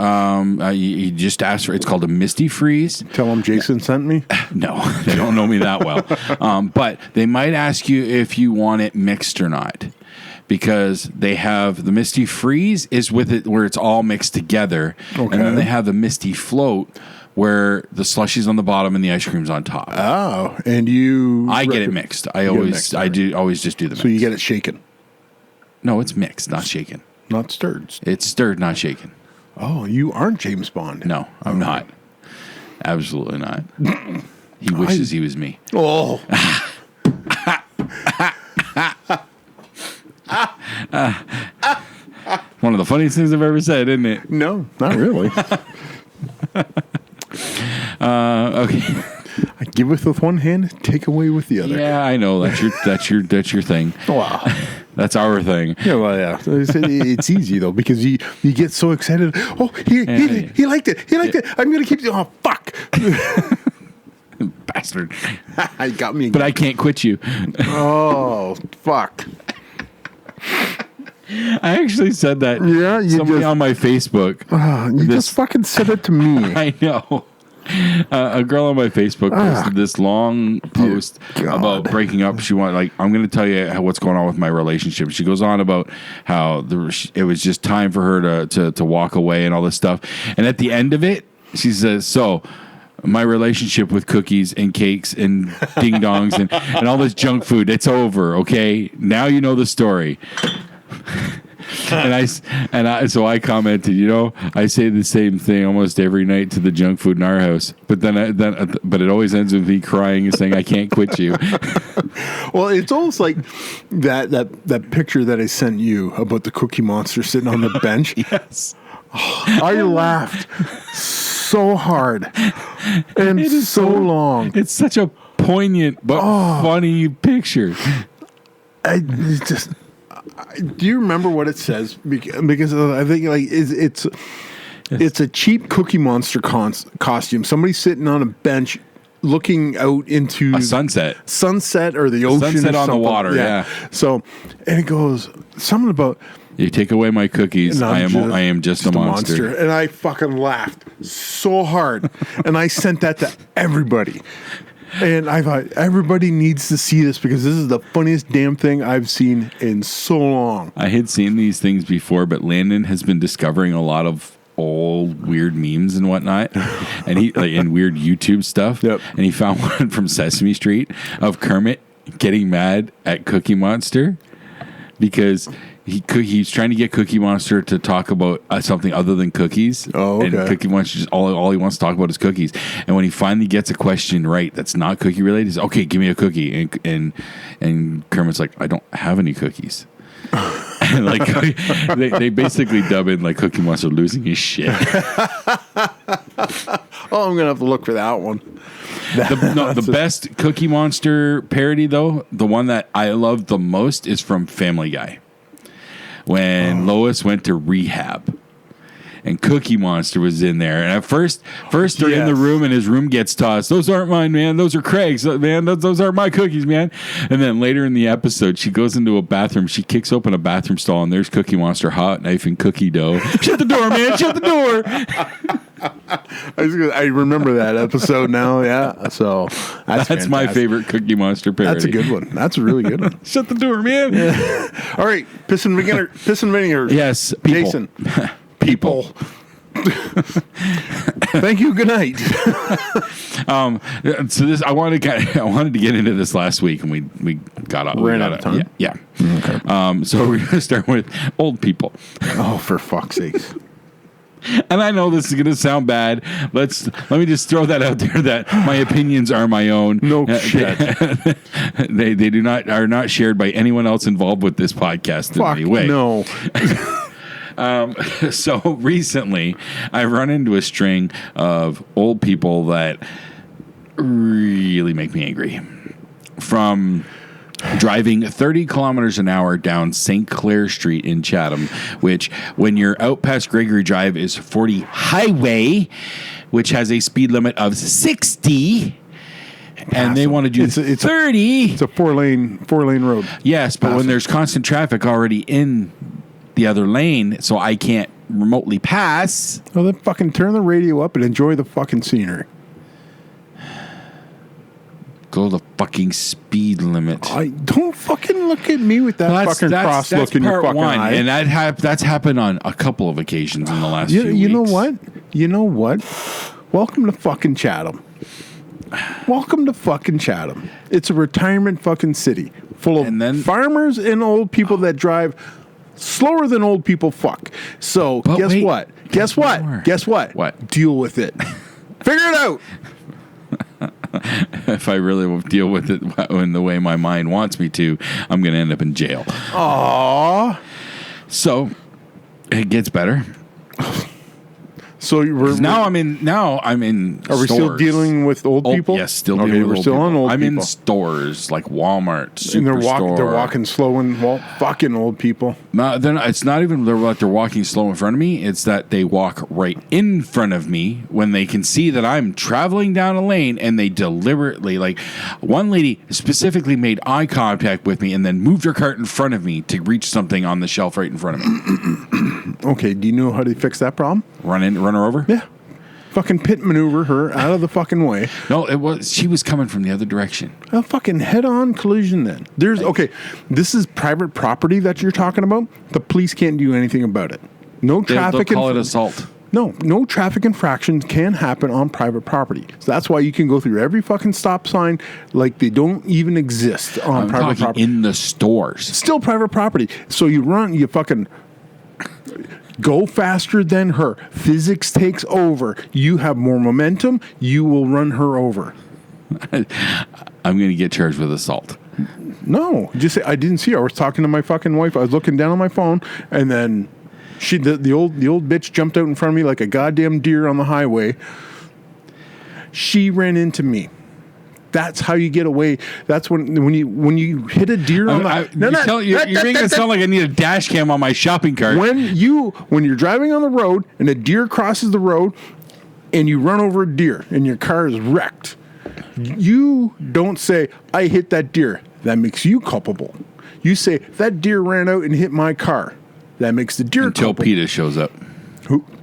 you just ask for. It's called a Misty Freeze. Tell them Jason sent me. No, they don't know me that well. But they might ask you if you want it mixed or not, because they have the Misty Freeze is with it where it's all mixed together, and then they have the Misty Float where the slushy's on the bottom and the ice cream's on top. Oh, and I get it mixed. I always just do the mix. So you get it shaken. No, it's mixed, not shaken. Not stirred. It's stirred, not shaken. Oh, you aren't James Bond. No, I'm not. Absolutely not. He wishes he was me. Oh. One of the funniest things I've ever said, isn't it? No, not really. Okay. I Give with one hand, take away with the other. Yeah, I know. That's your thing. Wow. That's our thing. Yeah, well, yeah. It's easy though because you get so excited. Oh, he liked it. He liked it. I'm gonna keep. Oh, fuck. Bastard. I got me. But I can't quit you. Oh, fuck. I actually said that. Yeah, you somebody just, on my Facebook. You just fucking said it to me. I know. A girl on my Facebook posted this long post about breaking up. She wanted, like, I'm going to tell you what's going on with my relationship. She goes on about how it was just time for her to walk away and all this stuff. And at the end of it, she says, so my relationship with cookies and cakes and ding dongs and all this junk food, it's over. Okay. Now you know the story. So I commented, I say the same thing almost every night to the junk food in our house, but but it always ends with me crying and saying I can't quit you. Well, it's almost like that picture that I sent you about the Cookie Monster sitting on the bench. Yes, I laughed so hard and so long. It's such a poignant but funny picture. Do you remember what it says? Because I think like it's a cheap Cookie Monster costume. Somebody sitting on a bench looking out into a sunset or the ocean, sunset on the water. Yeah. So, and it goes something about you take away my cookies. I am just a monster. And I fucking laughed so hard, and I sent that to everybody. And I thought, everybody needs to see this because this is the funniest damn thing I've seen in so long. I had seen these things before, but Landon has been discovering a lot of old weird memes and whatnot, and and weird YouTube stuff. Yep. And he found one from Sesame Street of Kermit getting mad at Cookie Monster because he's trying to get Cookie Monster to talk about something other than cookies. Oh, okay. And Cookie Monster just all he wants to talk about is cookies. And when he finally gets a question right that's not cookie related, he's okay, give me a cookie. And Kermit's like, I don't have any cookies. And like they basically dub in like Cookie Monster losing his shit. Oh, I'm gonna have to look for that one. The best Cookie Monster parody though, the one that I love the most is from Family Guy. When Lois went to rehab and Cookie Monster was in there. And at first they're in the room and his room gets tossed. Those aren't mine, man. Those are Craig's, man. Those aren't my cookies, man. And then later in the episode, she goes into a bathroom. She kicks open a bathroom stall and there's Cookie Monster hot knifing cookie dough. Shut the door, man. Shut the door. I remember that episode now. Yeah. So that's my favorite Cookie Monster parody. That's a good one. That's a really good one. Shut the door, man. Yeah. All right. Piss and vinegar. Yes. People. Jason. People. Thank you. Good night. So this, I wanted to get into this last week, and we got out. Ran out of time. Yeah. Okay. So we're gonna start with old people. Oh, for fuck's sakes! And I know this is gonna sound bad. Let me just throw that out there that my opinions are my own. No shit. They are not shared by anyone else involved with this podcast in any way. No. So recently, I've run into a string of old people that really make me angry. From driving 30 kilometers an hour down St. Clair Street in Chatham, which when you're out past Gregory Drive is 40 highway, which has a speed limit of 60. And they want to do 30. It's a four lane road. Yes, but when there's constant traffic already in the other lane, so I can't remotely pass. Well, then fucking turn the radio up and enjoy the fucking scenery. Go the fucking speed limit. Don't fucking look at me with that fucking cross look in your fucking eye. And that's happened on a couple of occasions in the last few weeks. You know what? Welcome to fucking Chatham. Welcome to fucking Chatham. It's a retirement fucking city full of farmers and old people that drive slower than old people fuck. So guess what? Guess what? What? Deal with it. Figure it out. If I really will deal with it in the way my mind wants me to, I'm going to end up in jail. Aww. So it gets better. So Now I'm in. Are we still dealing with old people? Yes, still dealing with we're old still people. on old I'm people. in stores like Walmart, Superstore. And they're walking slow and fucking old people. No, it's not even that they're walking slow in front of me. It's that they walk right in front of me when they can see that I'm traveling down a lane, and they deliberately, like one lady specifically made eye contact with me and then moved her cart in front of me to reach something on the shelf right in front of me. Okay, do you know how to fix that problem? Run her over? Yeah. Fucking pit maneuver her out of the fucking way. No, she was coming from the other direction. A fucking head-on collision then. This is private property that you're talking about. The police can't do anything about it. No traffic. They'll call it assault. No traffic infractions can happen on private property. So that's why you can go through every fucking stop sign like they don't even exist on private property. In the stores. Still private property. So you fucking go faster than her. Physics takes over. You have more momentum. You will run her over. I'm going to get charged with assault. No, just say I didn't see her. I was talking to my fucking wife. I was looking down on my phone, and then the old bitch jumped out in front of me like a goddamn deer on the highway. She ran into me. That's how you get away. That's when you hit a deer on the. You're making it sound like I need a dash cam on my shopping cart. When you're driving on the road and a deer crosses the road, and you run over a deer and your car is wrecked, you don't say I hit that deer. That makes you culpable. You say that deer ran out and hit my car. That makes the deer until culpable. PETA shows up.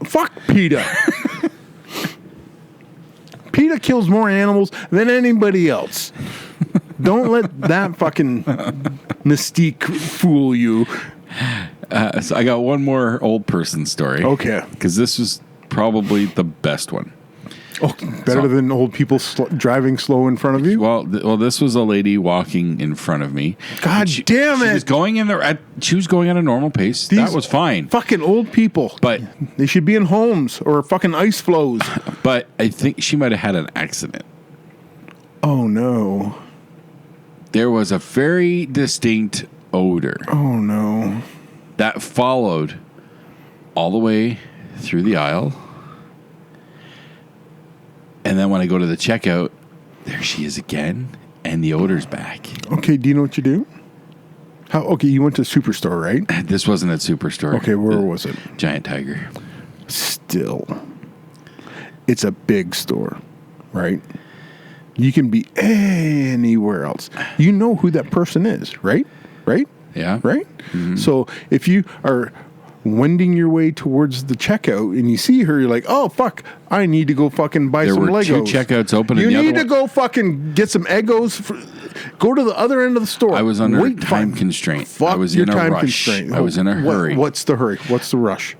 Fuck PETA. PETA kills more animals than anybody else. Don't let that fucking mystique fool you. So I got one more old person story. Okay. Because this was probably the best one. Oh, better than old people driving slow in front of you? Well, this was a lady walking in front of me. God damn it. She was going she was going at a normal pace. That was fine. Fucking old people. But they should be in homes or fucking ice flows. But I think she might have had an accident. Oh, no. There was a very distinct odor. Oh, no. That followed all the way through the aisle. And then when I go to the checkout, there she is again, and the odor's back. Okay, do you know what you do? Okay, you went to Superstore, right? This wasn't at Superstore. Okay, where was it? Giant Tiger. Still, it's a big store, right? You can be anywhere else. You know who that person is, right? Right? Yeah. Right? Mm-hmm. So if you are wending your way towards the checkout and you see her, you're like, oh, fuck, I need to go fucking buy some Legos. There were two checkouts open. You need to go fucking get some Eggos. Go to the other end of the store. I was under time constraint. Fuck I was your in a time rush. constraint. I was in a hurry. What's the hurry? What's the rush?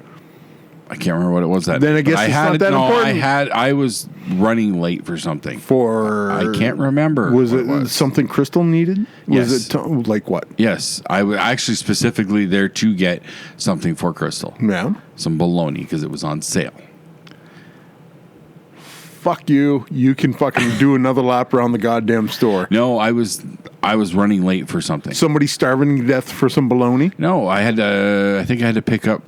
I can't remember what it was that. Then I guess it's not that important. I was running late for something. I can't remember. Was it something Crystal needed? Yes. Was it like what? Yes, I was actually specifically there to get something for Crystal. Yeah. Some bologna because it was on sale. Fuck you. You can fucking do another lap around the goddamn store. No, I was running late for something. Somebody starving to death for some bologna? No, I think I had to pick up.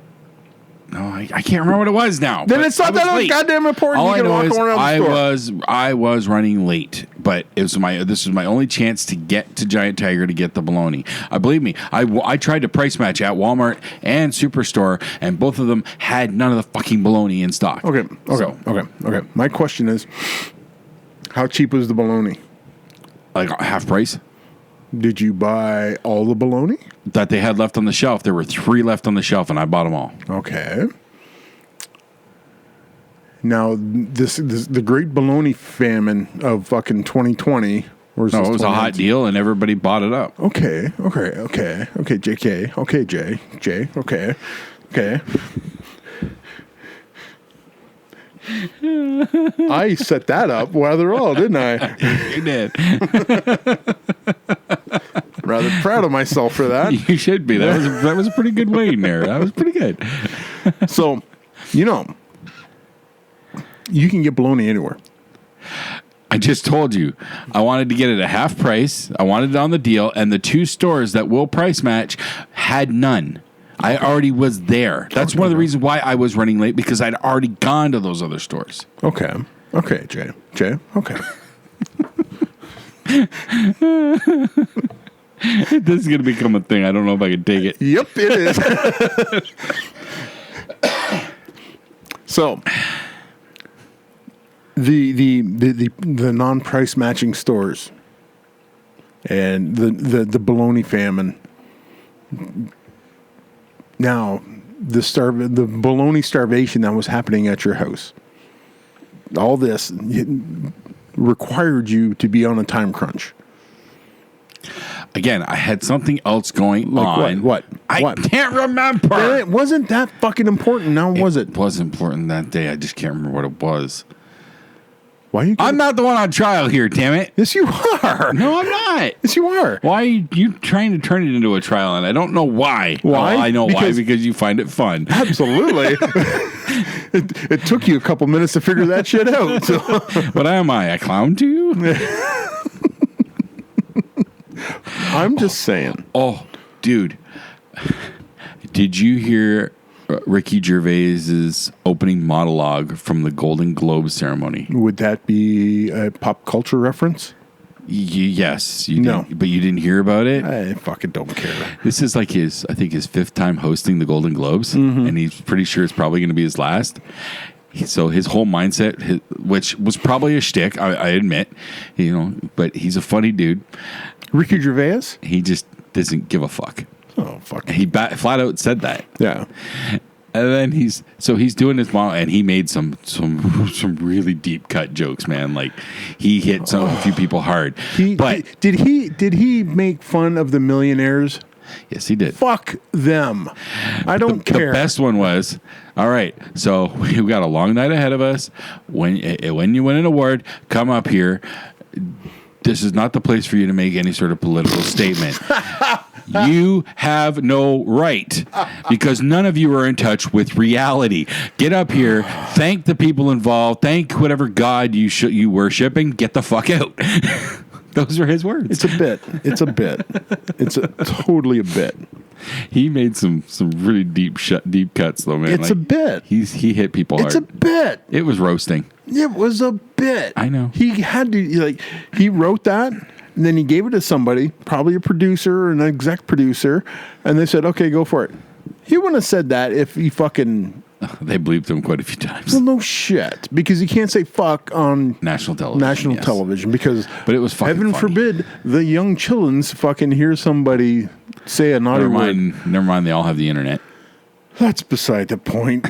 No, I can't remember what it was now. Then it's not that goddamn important. All you can walk around the store. I was running late, but this was my only chance to get to Giant Tiger to get the bologna. Believe me, I tried to price match at Walmart and Superstore, and both of them had none of the fucking bologna in stock. Okay. My question is, how cheap was the bologna? Like half price. Did you buy all the bologna that they had left on the shelf? There were 3 left on the shelf, and I bought them all. Okay. Now, this the great bologna famine of fucking 2020. No, it was a hot deal, and everybody bought it up. Okay, JK. Okay, J. Okay. I set that up rather all, didn't I? You did. Rather proud of myself for that. You should be. That was a pretty good way in there. That was pretty good. So, you can get bologna anywhere. I just told you. I wanted to get it at half price. I wanted it on the deal, and the 2 stores that will price match had none. I already was there. That's one of the reasons why I was running late, because I'd already gone to those other stores. Okay, Jay. Okay. This is going to become a thing. I don't know if I can take it. Yep, it is. So, the non-price matching stores and the baloney famine. Now, the baloney starvation that was happening at your house. All this required you to be on a time crunch. Again, I had something else going on. What? I can't remember. It wasn't that fucking important. Now, was it? It was important that day. I just can't remember what it was. Why are you? I'm not the one on trial here, damn it. Yes, you are. No, I'm not. Yes, you are. Why are you trying to turn it into a trial? And I don't know why. Why? Oh, I know why, because you find it fun. Absolutely. It took you a couple minutes to figure that shit out. So. But am I a clown to you? I'm just saying. Oh, dude. Did you hear Ricky Gervais's opening monologue from the Golden Globe ceremony? Would that be a pop culture reference? Yes. You No. didn't, but you didn't hear about it? I fucking don't care. This is like his 5th time hosting the Golden Globes, and he's pretty sure it's probably going to be his last. So his whole mindset, which was probably a shtick, I admit, but he's a funny dude. Ricky Gervais? He just doesn't give a fuck. Oh, fuck. He flat out said that. Yeah. And then he's doing his mom, and he made some really deep cut jokes, man. Like he hit a few people hard. Did he make fun of the millionaires? Yes, he did. Fuck them. I don't care. The best one was, all right, so we've got a long night ahead of us. When you win an award, come up here. This is not the place for you to make any sort of political statement. You have no right, because none of you are in touch with reality. Get up here, thank the people involved, thank whatever God you worship, and get the fuck out. Those are his words. It's a bit. It's totally a bit. He made some really deep cuts though, man. It's a bit. He hit people hard. It's a bit. It was roasting. It was a bit. I know. He had to, he wrote that, and then he gave it to somebody, probably a producer or an exec producer, and they said, okay, go for it. He wouldn't have said that if he fucking... They bleeped him quite a few times. Well, no shit, because you can't say fuck on national television. Because but it was fucking heaven funny. forbid the young chillins fucking hear somebody say a naughty word. Never mind, they all have the internet. That's beside the point.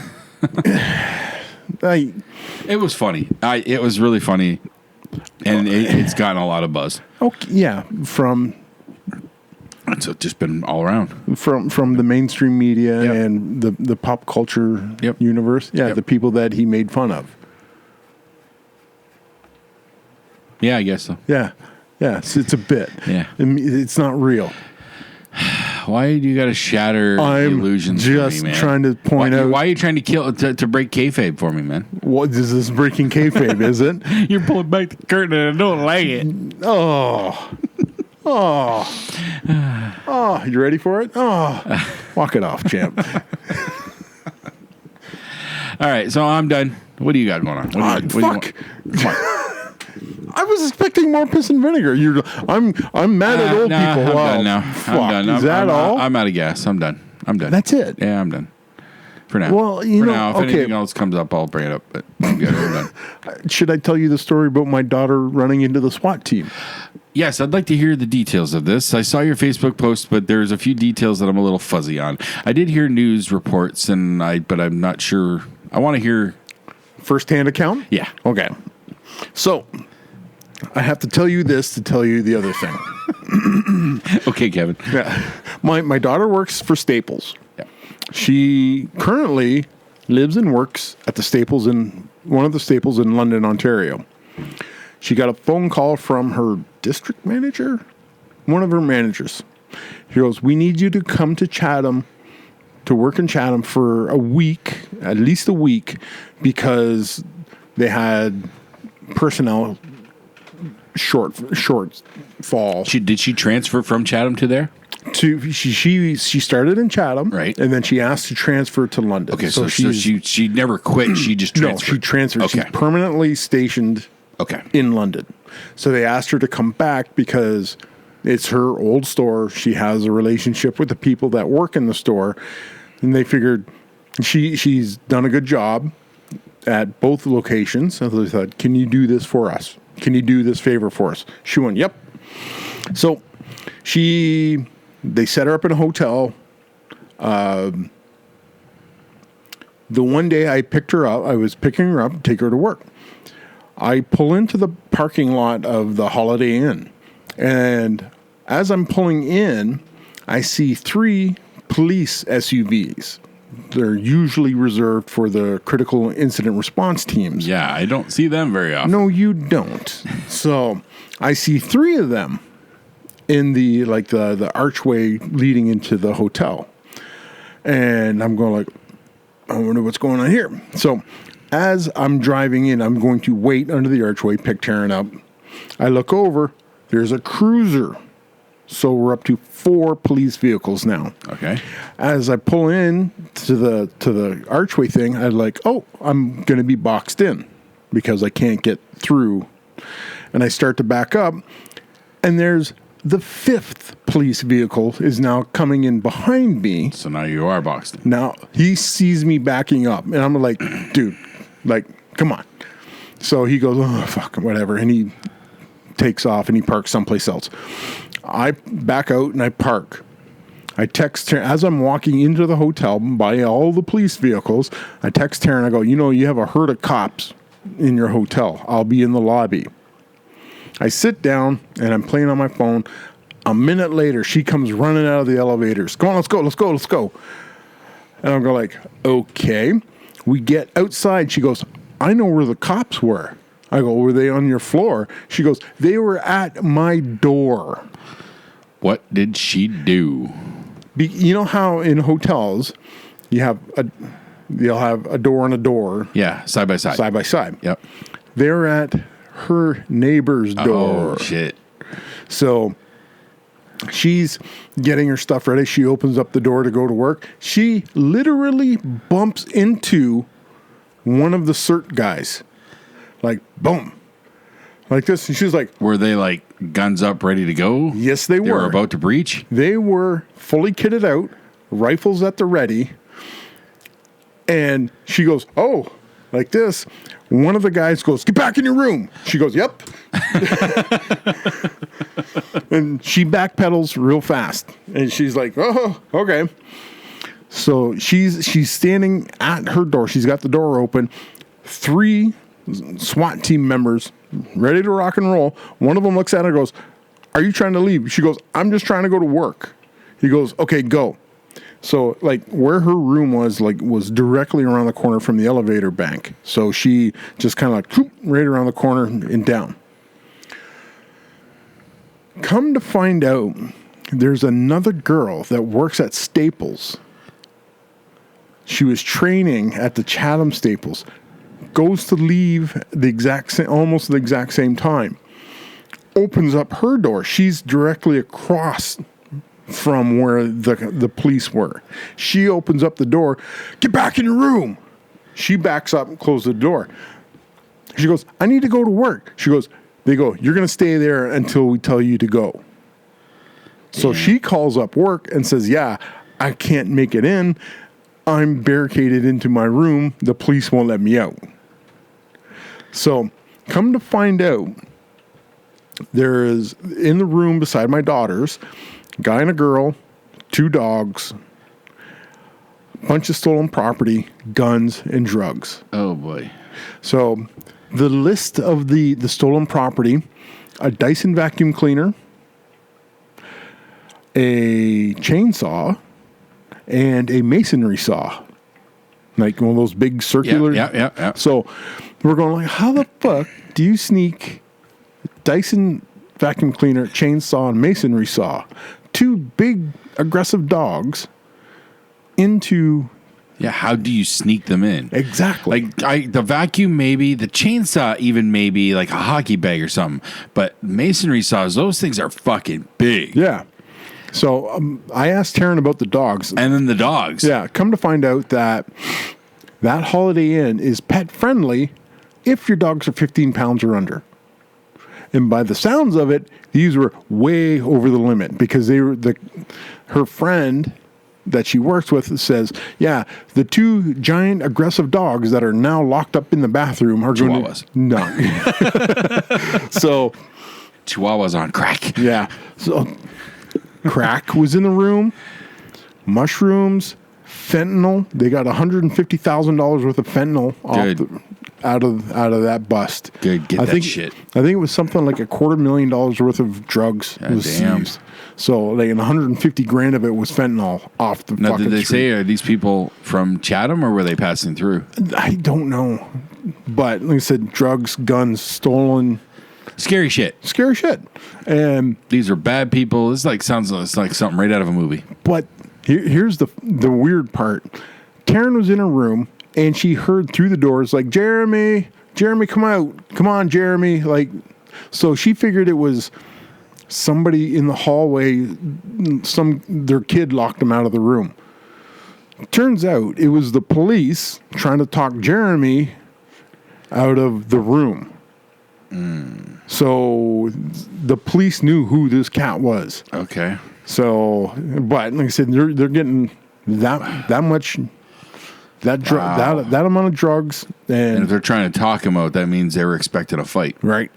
It was funny. It was really funny, and it's gotten a lot of buzz. Okay, yeah, from It's just been all around. From the mainstream media and the pop culture universe. Yeah, the people that he made fun of. Yeah, I guess so. Yeah. Yeah, so it's a bit. Yeah. It's not real. Why do you got to shatter illusions just for me, man? trying to point out. Why are you trying to break kayfabe for me, man? What is this breaking kayfabe, is it? You're pulling back the curtain and I don't like it. Oh, you ready for it? Oh, walk it off, champ. All right, so I'm done. What do you got going on? What do you fuck. I was expecting more piss and vinegar. I'm mad at old people. I'm done now. Fuck. I'm done. Is that all? I'm out of gas. I'm done. That's it. Yeah, I'm done. For now. Well, if anything else comes up, I'll bring it up. But I'm done. Should I tell you the story about my daughter running into the SWAT team? Yes, I'd like to hear the details of this. I saw your Facebook post, but there's a few details that I'm a little fuzzy on. I did hear news reports, but I'm not sure. I want to hear first-hand account. Yeah. Okay. So I have to tell you this to tell you the other thing. Okay, Kevin. Yeah. My daughter works for Staples. Yeah. She currently lives and works at the Staples one of the Staples in London, Ontario. She got a phone call from her district manager, one of her managers. She goes, "We need you to come to Chatham, to work in Chatham for a week, at least a week, because they had personnel shortfall." Did she transfer from Chatham to there? She started in Chatham, Right. and then she asked to transfer to London. Okay, so she never quit. She just transferred. No, she transferred. Okay. She's permanently stationed Okay. in London. So they asked her to come back because it's her old store. She has a relationship with the people that work in the store, and they figured she's done a good job at both locations. So they thought, can you do this for us? Can you do this favor for us? She went, yep. So they set her up in a hotel. The one day I picked her up, I was picking her up, take her to work. I pull into the parking lot of the Holiday Inn. And as I'm pulling in, I see 3 police SUVs. They're usually reserved for the critical incident response teams. Yeah, I don't see them very often. No, you don't. So I see 3 of them in the archway leading into the hotel. And I'm going like, I wonder what's going on here. So as I'm driving in, I'm going to wait under the archway, pick Taryn up. I look over, there's a cruiser. So we're up to 4 police vehicles now. Okay. As I pull in to the archway thing, I'm like, oh, I'm going to be boxed in because I can't get through. And I start to back up, and there's the 5th police vehicle is now coming in behind me. So now you are boxed in. Now he sees me backing up, and I'm like, dude, like, come on. So he goes, oh, fuck, whatever. And he takes off and he parks someplace else. I back out and I park. I text Taryn as I'm walking into the hotel by all the police vehicles. I text Taryn. I go, you have a herd of cops in your hotel. I'll be in the lobby. I sit down and I'm playing on my phone. A minute later, she comes running out of the elevators. Come on, let's go. And I'm going like, okay. We get outside. She goes, I know where the cops were. I go, were they on your floor? She goes, they were at my door. What did she do? You know how in hotels they'll have a door and a door. Yeah, side by side. Side by side. Yep. They're at her neighbor's door. Oh, shit. So she's getting her stuff ready. She opens up the door to go to work. She literally bumps into one of the CERT guys. Like, boom. Like this. And she's like... Were they like guns up, ready to go? Yes, they were. They were about to breach? They were fully kitted out, rifles at the ready. And she goes, oh, like this. One of the guys goes, get back in your room. She goes, yep. And she backpedals real fast. And she's like, oh, okay. So she's standing at her door. She's got the door open. 3 SWAT team members ready to rock and roll. One of them looks at her and goes, are you trying to leave? She goes, I'm just trying to go to work. He goes, okay, go. So like where her room was directly around the corner from the elevator bank. So she just kind of like right around the corner and down. Come to find out, there's another girl that works at Staples. She was training at the Chatham Staples. Goes to leave almost the exact same time. Opens up her door. She's directly across from where the police were. She opens up the door. Get back in your room. She backs up and closes the door. She goes, I need to go to work. They go, you're going to stay there until we tell you to go. So she calls up work and says, yeah, I can't make it in. I'm barricaded into my room. The police won't let me out. So come to find out, there is in the room beside my daughters, a guy and a girl, 2 dogs, a bunch of stolen property, guns, and drugs. Oh, boy. So the list of the stolen property, a Dyson vacuum cleaner, a chainsaw, and a masonry saw. Like one of those big circular. Yeah. So we're going like, how the fuck do you sneak Dyson vacuum cleaner, chainsaw, and masonry saw, 2 big aggressive dogs, into... Yeah, how do you sneak them in? Exactly. Like the vacuum maybe, the chainsaw even maybe, like a hockey bag or something. But masonry saws, those things are fucking big. Yeah. So I asked Taryn about the dogs. And then the dogs. Yeah, come to find out that Holiday Inn is pet friendly if your dogs are 15 pounds or under. And by the sounds of it, these were way over the limit because her friend that she works with says, yeah, the 2 giant aggressive dogs that are now locked up in the bathroom are going to... No. So... Chihuahuas on crack. Yeah. So crack was in the room, mushrooms, fentanyl. They got $150,000 worth of fentanyl out of that bust. Good, get that shit. I think it was something like $250,000 worth of drugs was seized. So like $150,000 of it was fentanyl off the now, fucking did they street. say, are these people from Chatham or were they passing through? I don't know. But like I said, drugs, guns, stolen. Scary shit. Scary shit. And these are bad people. This sounds like something right out of a movie. But here's the weird part. Taryn was in her room and she heard through the doors like, Jeremy, come out. Come on, Jeremy. Like, so she figured it was somebody in the hallway. Their kid locked them out of the room. Turns out it was the police trying to talk Jeremy out of the room. So the police knew who this cat was. Okay. So, but like I said, they're getting that much that amount of drugs, and if they're trying to talk him out, that means they were expecting a fight, right?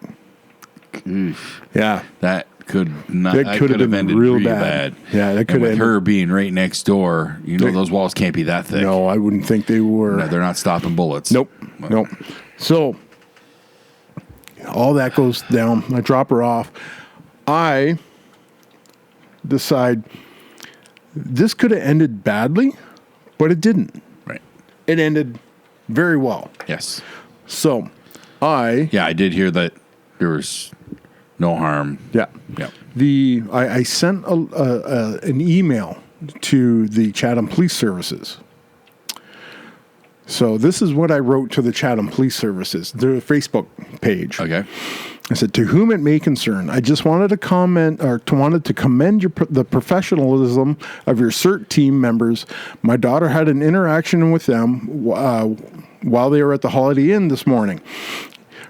Yeah, that could have been ended real bad. Yeah, that could have. With her being right next door, those walls can't be that thick. No, I wouldn't think they were. No, they're not stopping bullets. Nope. So all that goes down. I drop her off. I decide this could have ended badly, but it didn't. Right. It ended very well. Yes. So I did hear that there was no harm. Yeah. I sent an email to the Chatham Police Services. So this is what I wrote to the Chatham Police Services, their Facebook page. Okay. I said, to whom it may concern, I just wanted to commend the professionalism of your CERT team members. My daughter had an interaction with them while they were at the Holiday Inn this morning.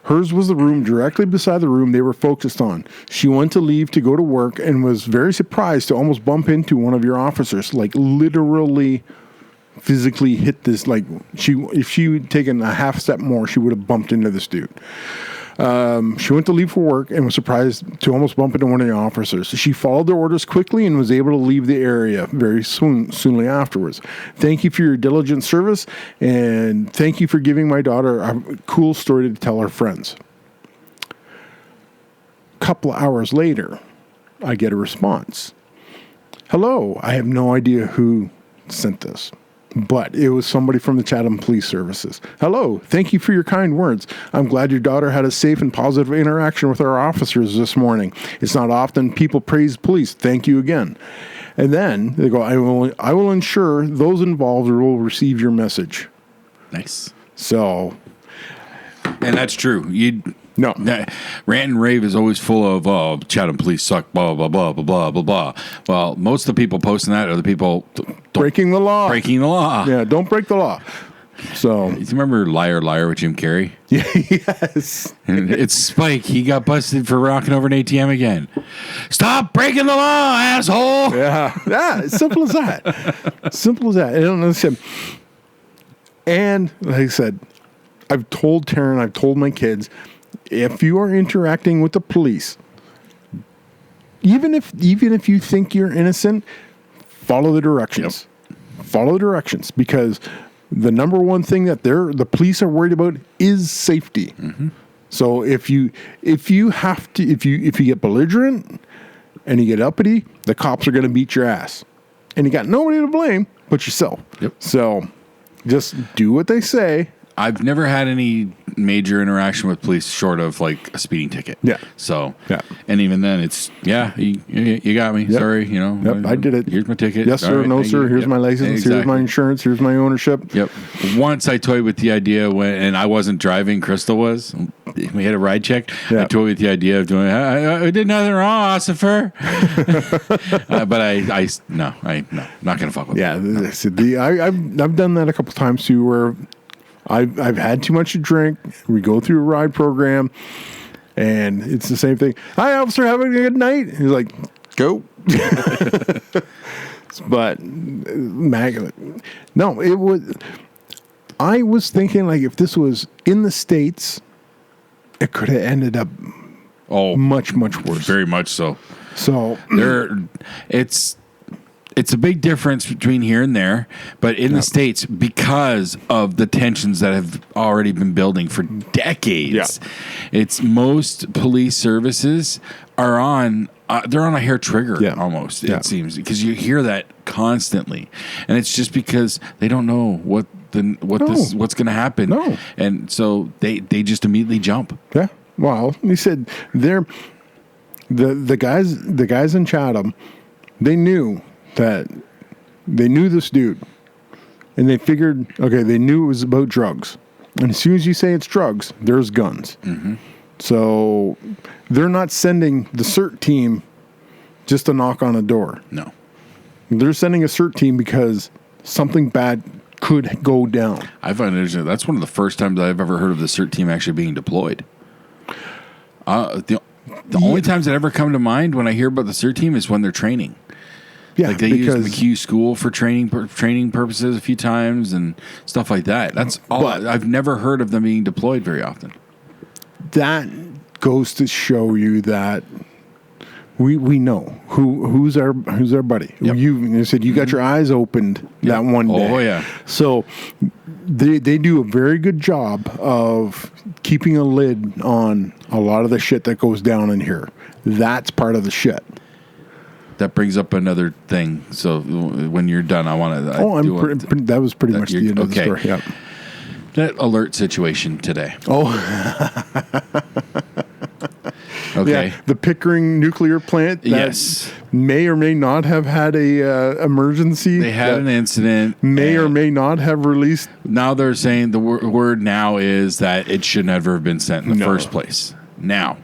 Hers was the room directly beside the room they were focused on. She went to leave to go to work and was very surprised to almost bump into one of your officers, like literally physically hit this. Like if she had taken a half step more, she would have bumped into this dude. She went to leave for work and was surprised to almost bump into one of the officers. She followed their orders quickly and was able to leave the area very soonly afterwards. Thank you for your diligent service, and thank you for giving my daughter a cool story to tell her friends. A couple of hours later, I get a response. Hello, I have no idea who sent this, but it was somebody from the Chatham Police Services. Hello, thank you for your kind words. I'm glad your daughter had a safe and positive interaction with our officers this morning. It's not often people praise police. Thank you again. And then they go, I will ensure those involved will receive your message. Nice. So. And that's true. No. Rant and rave is always full of, Chatham police suck, blah, blah, blah, blah, blah, blah, blah. Well, most of the people posting that are the people breaking the law. Yeah, don't break the law. So. You remember Liar, Liar with Jim Carrey? Yes. It's Spike. He got busted for rocking over an ATM again. Stop breaking the law, asshole. Yeah. It's simple as that. Simple as that. And like I said, I've told Taryn, I've told my kids, if you are interacting with the police, even if you think you're innocent, follow the directions. Yep. Follow the directions, because the number one thing that the police are worried about is safety. Mm-hmm. So if you get belligerent and you get uppity, the cops are going to beat your ass, and you got nobody to blame but yourself. Yep. So just do what they say. I've never had any major interaction with police short of like a speeding ticket. Yeah. So, Yeah. and even then it's, you got me. Yep. Sorry, Yep, I did it. Here's my ticket. Yes, sir. All right, No, thank sir. you. Here's Yep. my license. Here's Exactly. my insurance. Here's my ownership. Yep. Once I toyed with the idea and I wasn't driving, Crystal was. We had a ride check. Yeah. I toyed with the idea of doing. I did nothing wrong, Ossifer. But I'm not gonna fuck with. Yeah, I've done that a couple times too, where I've had too much to drink. We go through a ride program, and it's the same thing. Hi, officer, having a good night. He's like, go. But no, it was. I was thinking like if this was in the States, it could have ended up much worse. Very much so. So it's a big difference between here and there, but in the States, because of the tensions that have already been building for decades, it's most police services are on. They're on a hair trigger almost. It seems because you hear that constantly, and it's just because they don't know what's going to happen. No. And so they just immediately jump. Yeah. Well, he said the guys in Chatham, they knew this dude, and they figured, okay, they knew it was about drugs, and as soon as you say it's drugs, there's guns. Mm-hmm. So they're not sending the CERT team just to knock on a door. No, they're sending a CERT team because something bad could go down. I find it that's one of the first times I've ever heard of the CERT team actually being deployed. The only times that ever come to mind when I hear about the CERT team is when they're training. Yeah, like they used McHugh School for training purposes a few times and stuff like that. That's all. But I've never heard of them being deployed very often. That goes to show you that we know who's our buddy. Yep. You said you got your eyes opened that one day. Oh yeah. So they do a very good job of keeping a lid on a lot of the shit that goes down in here. That's part of the shit. That brings up another thing. So when you're done, I want to. That was pretty much the end of the story. Yep. That alert situation today. Oh. Okay. Yeah, the Pickering nuclear plant that may or may not have had a emergency. They had an incident. May or may not have released. Now they're saying the word now is that it should never have been sent in the first place. Now,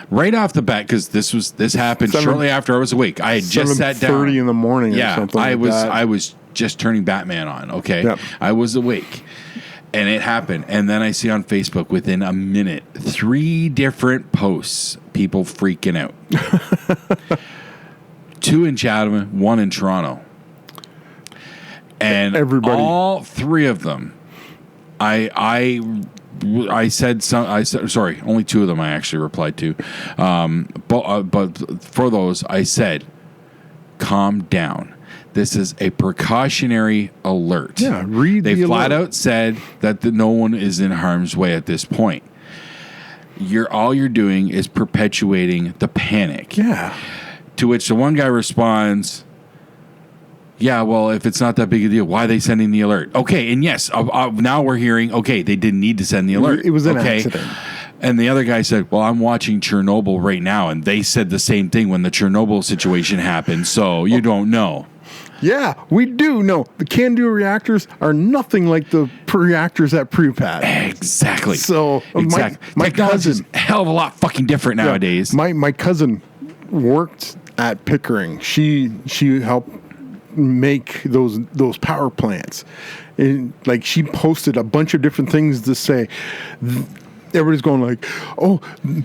right off the bat, because this happened shortly after I was awake. I had just sat down. 7:30 in the morning. Or something I like was just turning Batman on. Okay, I was awake. And it happened. And then I see on Facebook within a minute, 3 different posts, people freaking out. 2 in Chatham, 1 in Toronto. And everybody, all 3 of them, I said sorry, only 2 of them I actually replied to. But for those, I said, calm down. This is a precautionary alert. Yeah, They flat out said that no one is in harm's way at this point. All you're doing is perpetuating the panic. Yeah. To which the one guy responds, yeah, well, if it's not that big a deal, why are they sending the alert? Okay, and yes, now we're hearing, okay, they didn't need to send the alert. It was an accident. And the other guy said, well, I'm watching Chernobyl right now, and they said the same thing when the Chernobyl situation happened, so you don't know. Yeah, we do know. The CANDU reactors are nothing like the reactors at Pripyat. Exactly. So my cousin, a hell of a lot fucking different nowadays. My cousin worked at Pickering. She helped make those power plants. And like she posted a bunch of different things to say. Everybody's going like, "Oh,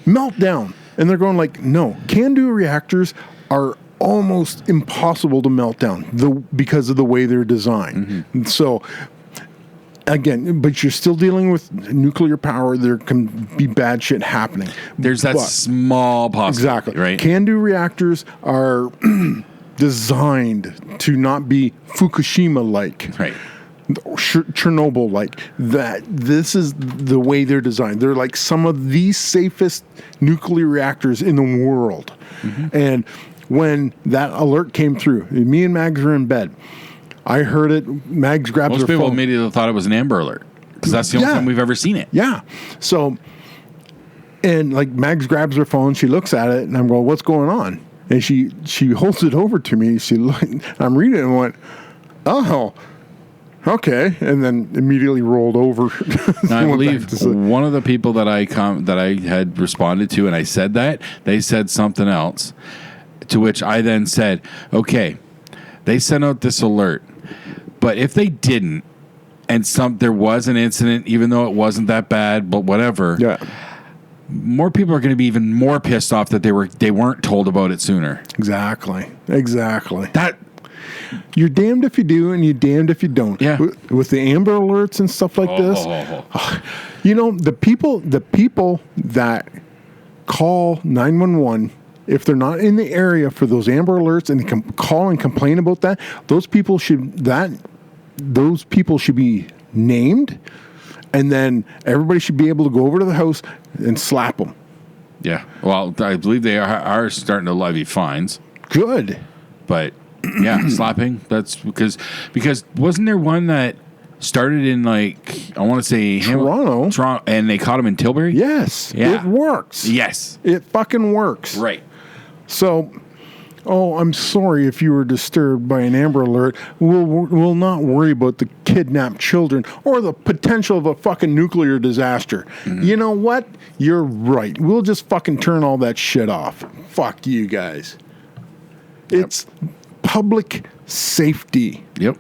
meltdown," and they're going like, "No, CANDU reactors are almost impossible to melt down because of the way they're designed." Mm-hmm. So again, but you're still dealing with nuclear power. There can be bad shit happening. There's that small possibility, exactly right? CANDU reactors are designed to not be Fukushima-like, right? Chernobyl-like. That this is the way they're designed. They're like some of the safest nuclear reactors in the world, and when that alert came through, me and Mags were in bed. I heard it. Mags grabs her phone. Most people immediately thought it was an Amber Alert. because that's the only time we've ever seen it. Yeah. So, and like Mags grabs her phone, she looks at it, and I'm going, "What's going on?" And she holds it over to me. I'm reading it and went, "Oh, okay," and then immediately rolled over. Now, I believe one of the people that I had responded to, and I said that, they said something else, to which I then said, "Okay, they sent out this alert, but if they didn't, and there was an incident, even though it wasn't that bad, but whatever." Yeah. More people are going to be even more pissed off that they weren't told about it sooner. Exactly. That you're damned if you do, and you're damned if you don't. Yeah. With the Amber Alerts and stuff like this, you know, the people that call 911, if they're not in the area for those Amber Alerts and they call and complain about that, those people should be named. And then everybody should be able to go over to the house and slap them. Yeah. Well, I believe they are starting to levy fines. Good. But, yeah, slapping, that's because wasn't there one that started in, like, I want to say... Toronto. And they caught him in Tilbury? Yes. Yeah. It works. Yes. It fucking works. Right. So... Oh, I'm sorry if you were disturbed by an Amber Alert. We'll not worry about the kidnapped children or the potential of a fucking nuclear disaster. Mm-hmm. You know what? You're right. We'll just fucking turn all that shit off. Fuck you guys. Yep. It's public safety. Yep.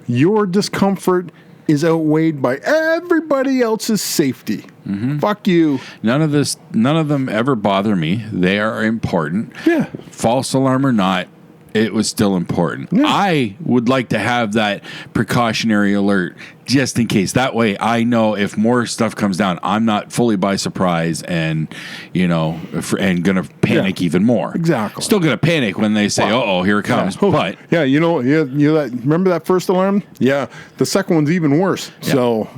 Your discomfort is outweighed by everybody else's safety. Mm-hmm. Fuck you. None of them ever bother me. They are important. Yeah. False alarm or not, it was still important. Yeah. I would like to have that precautionary alert just in case. That way I know if more stuff comes down, I'm not fully by surprise and, you know, and going to panic even more. Exactly. Still going to panic when they say, "Uh-oh, here it comes." Yeah. But yeah, you know remember that first alarm? Yeah. The second one's even worse. Yeah. So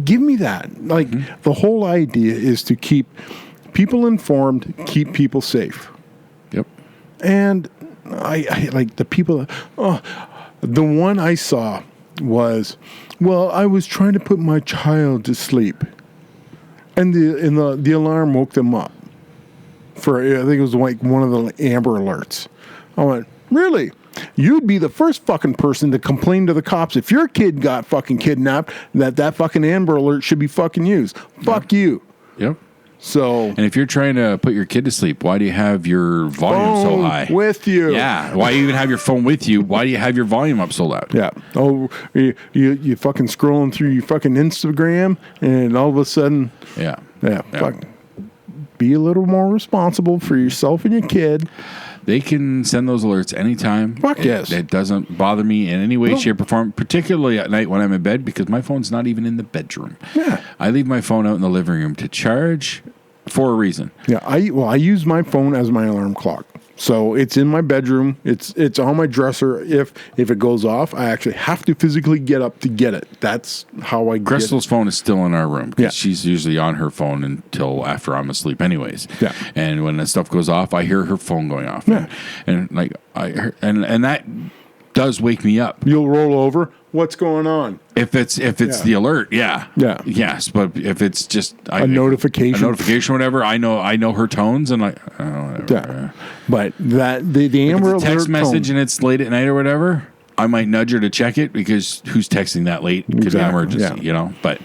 give me that. Like, the whole idea is to keep people informed, keep people safe. Yep. And I like the people. The one I saw was, well, I was trying to put my child to sleep, and the alarm woke them up. I think it was like one of the Amber Alerts. I went, really? You'd be the first fucking person to complain to the cops if your kid got fucking kidnapped, that fucking Amber Alert should be fucking used. Fuck you. Yep. So, and if you're trying to put your kid to sleep, why do you have your volume so high? With you. Yeah. Why do you even have your phone with you? Why do you have your volume up so loud? Yeah. Oh, you fucking scrolling through your fucking Instagram, and all of a sudden, yeah. Fuck. Be a little more responsible for yourself and your kid. They can send those alerts anytime. Fuck yes. It doesn't bother me in any way, shape, or form, particularly at night when I'm in bed, because my phone's not even in the bedroom. Yeah. I leave my phone out in the living room to charge for a reason. Yeah. I use my phone as my alarm clock. So it's in my bedroom. It's on my dresser. If it goes off, I actually have to physically get up to get it. That's how I get it. Crystal's phone is still in our room because she's usually on her phone until after I'm asleep anyways. Yeah. And when that stuff goes off, I hear her phone going off. Yeah. And like and that does wake me up. You'll roll over. What's going on? If it's the alert, yeah. Yes, but if it's just a notification, or whatever, I know her tones and like, whatever. Yeah. But that the Amber Alert text message tone, and it's late at night or whatever, I might nudge her to check it because who's texting that late? Could be an emergency, you know. But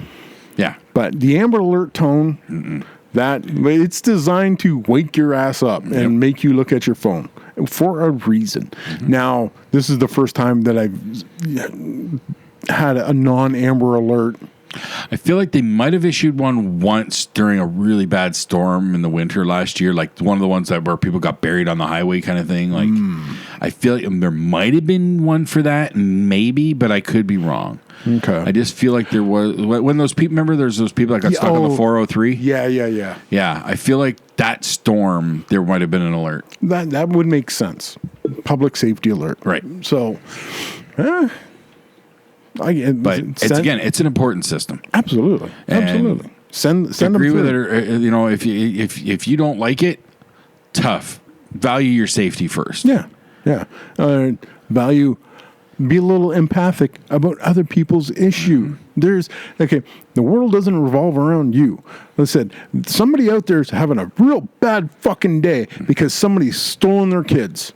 yeah. But the Amber Alert tone, that it's designed to wake your ass up and make you look at your phone for a reason. Now, this is the first time that I've had a non-Amber Alert. I feel like they might have issued one once during a really bad storm in the winter last year, like one of the ones where people got buried on the highway kind of thing. Like, I feel like there might have been one for that, maybe, but I could be wrong. Okay. I just feel like there was, when those people, remember there's those people that got stuck on the 403? Yeah. Yeah, I feel like that storm, there might have been an alert. That would make sense. Public safety alert. Right. So, but it's an important system. Absolutely. Send agree them with it, or, you know, if you don't like it, tough. Value your safety first. Yeah. Be a little empathic about other people's issue. The world doesn't revolve around you. I said, somebody out there is having a real bad fucking day because somebody's stolen their kids.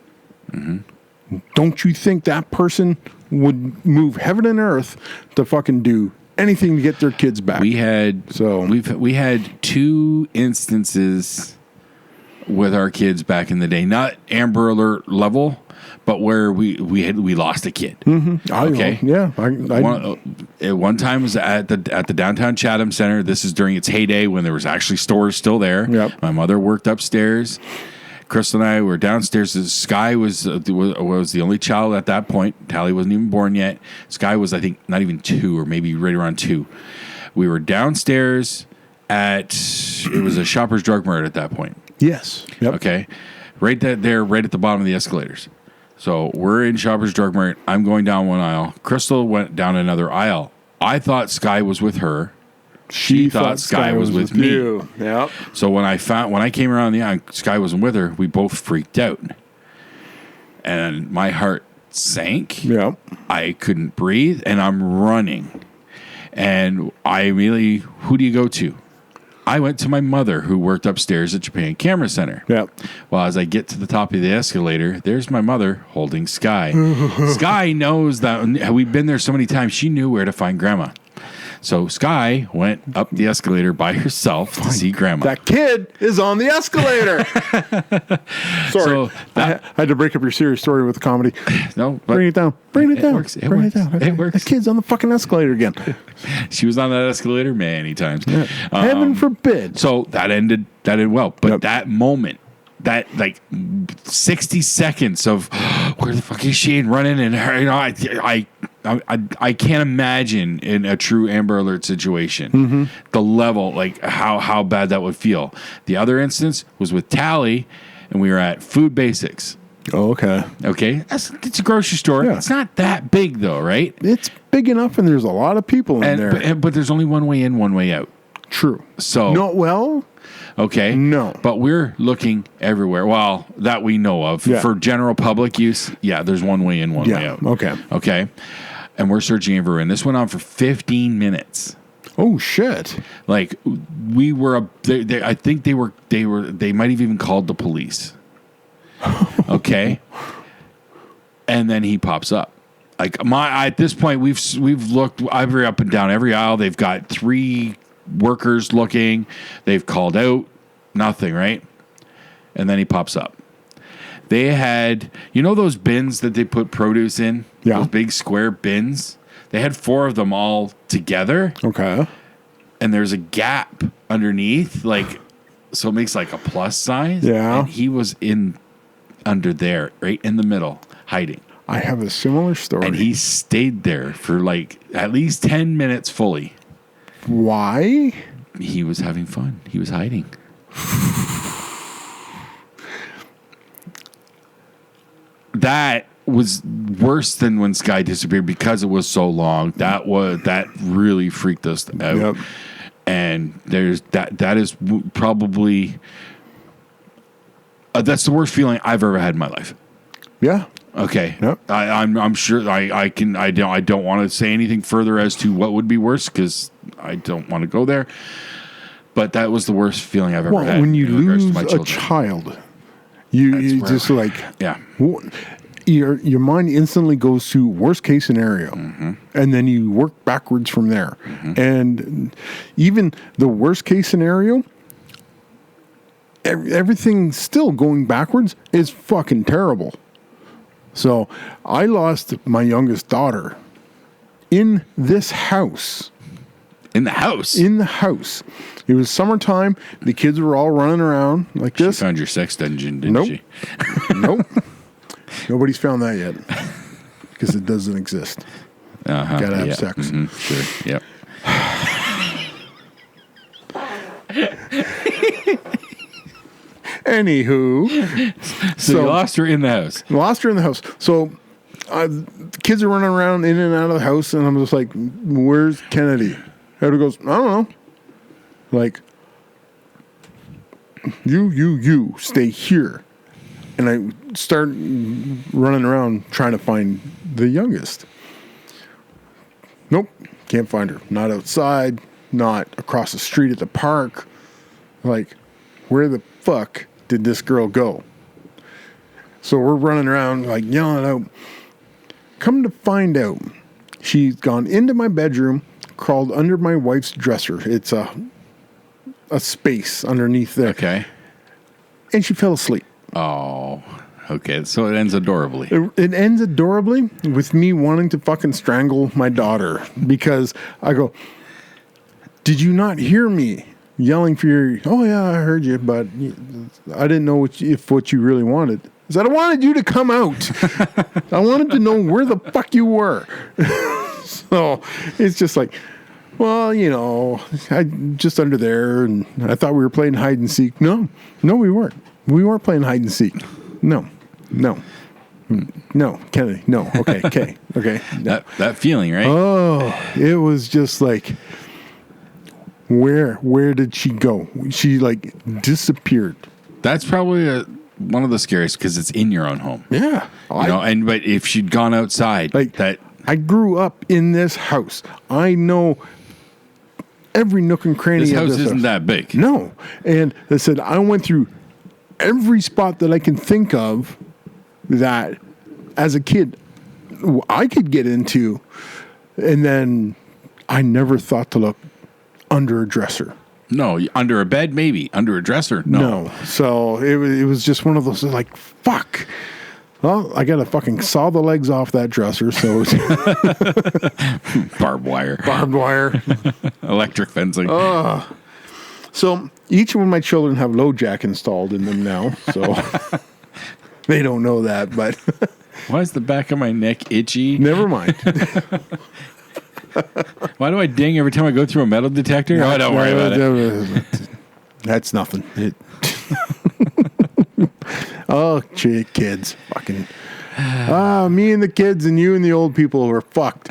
Mm-hmm. Don't you think that person would move heaven and earth to fucking do anything to get their kids back? We had 2 instances with our kids back in the day, not Amber Alert level, but where we lost a kid. Mm-hmm. Okay, one time was at the downtown Chatham Center. This is during its heyday when there was actually stores still there. Yep. My mother worked upstairs. Crystal and I were downstairs. Sky was the only child at that point. Tally wasn't even born yet. Sky was, I think, not even 2 or maybe right around 2. We were downstairs it was a Shoppers Drug Mart at that point. Yes. Yep. Okay. Right there, right at the bottom of the escalators. So we're in Shoppers Drug Mart. I'm going down one aisle. Crystal went down another aisle. I thought Sky was with her. She thought Sky was with me. You. Yep. So when I came around the aisle, Sky wasn't with her. We both freaked out, and my heart sank. Yep. I couldn't breathe, and I'm running. And I immediately, who do you go to? I went to my mother, who worked upstairs at Japan Camera Center. Yep. Well, as I get to the top of the escalator, there's my mother holding Sky. Sky knows that we've been there so many times. She knew where to find Grandma. So Sky went up the escalator by herself to see Grandma. That kid is on the escalator. Sorry. So I had to break up your serious story with comedy. No, but bring it down. Bring it down. Works. Bring it down. It works. The kid's on the fucking escalator again. She was on that escalator many times. Yeah. Heaven forbid. So that ended well. But that moment, that like 60 seconds of where the fuck is she and running and her, I can't imagine in a true Amber Alert situation the level, like how bad that would feel. The other instance was with Tally, and we were at Food Basics. Oh, okay. Okay, it's a grocery store. Yeah. It's not that big though, right? It's big enough, and there's a lot of people in there. But there's only one way in, one way out. True. So no, well, okay, no. But we're looking everywhere. Well, that we know of for general public use. Yeah, there's one way in, one way out. Okay. And we're searching everywhere. And this went on for 15 minutes. Oh shit! Like we were, I think they might have even called the police. Okay. And then he pops up. Like at this point, we've looked every up and down every aisle. They've got 3 workers looking. They've called out. Nothing, right? And then he pops up. They had, those bins that they put produce in? Yeah. Those big square bins? They had 4 of them all together. Okay. And there's a gap underneath, so it makes like a plus sign. Yeah. And he was under there, right in the middle, hiding. I have a similar story. And he stayed there for at least 10 minutes fully. Why? He was having fun. He was hiding. That was worse than when Sky disappeared because it was so long. That really freaked us out. Yep. And there's that is probably that's the worst feeling I've ever had in my life. Yeah. Okay. Yep. I'm sure I don't want to say anything further as to what would be worse because I don't want to go there. But that was the worst feeling I've ever had. When you lose to my a child, you just yeah. Your mind instantly goes to worst case scenario, and then you work backwards from there. And even the worst case scenario, everything still going backwards is fucking terrible. So I lost my youngest daughter in this house. In the house? In the house. It was summertime. The kids were all running around like this. She found your sex dungeon, didn't she? Nope. Nobody's found that yet. Because it doesn't exist. Gotta have sex. Sure. Yep. Anywho. So you lost her in the house. Lost her in the house. So the kids are running around in and out of the house, and I'm just like, where's Kennedy? Everybody goes, I don't know. Like, you stay here. And I start running around trying to find the youngest. Nope, can't find her. Not outside, not across the street at the park. Like, where the fuck did this girl go? So we're running around like yelling out. Come to find out, she's gone into my bedroom, crawled under my wife's dresser. It's a space underneath there. Okay. And she fell asleep. Oh, okay. So it ends adorably. It ends adorably with me wanting to fucking strangle my daughter because I go, did you not hear me yelling for your, oh yeah, I heard you, but I didn't know what you really wanted. I said, I wanted you to come out. I wanted to know where the fuck you were. So it's just like, well, you know, I just under there, and I thought we were playing hide and seek. No, we weren't. We weren't playing hide and seek. No, Kennedy. No. Okay. That feeling, right? Oh, it was just like, where did she go? She like disappeared. That's probably one of the scariest because it's in your own home. Yeah, but if she'd gone outside, like that. I grew up in this house. I know every nook and cranny. This of house this isn't house. that big. No, and they said I went through every spot that I can think of that as a kid I could get into, and then I never thought to look under a dresser. No, under a bed, maybe. Under a dresser, no. So it was just one of those like, fuck. Well, I got to fucking saw the legs off that dresser. So Barbed wire. Electric fencing. So each of my children have low jack installed in them now. So they don't know that, but Why is the back of my neck itchy? never mind. Why do I ding every time I go through a metal detector? Oh, don't worry about it. That's nothing. Oh, kids. Fucking. Me and the kids and you and the old people were fucked.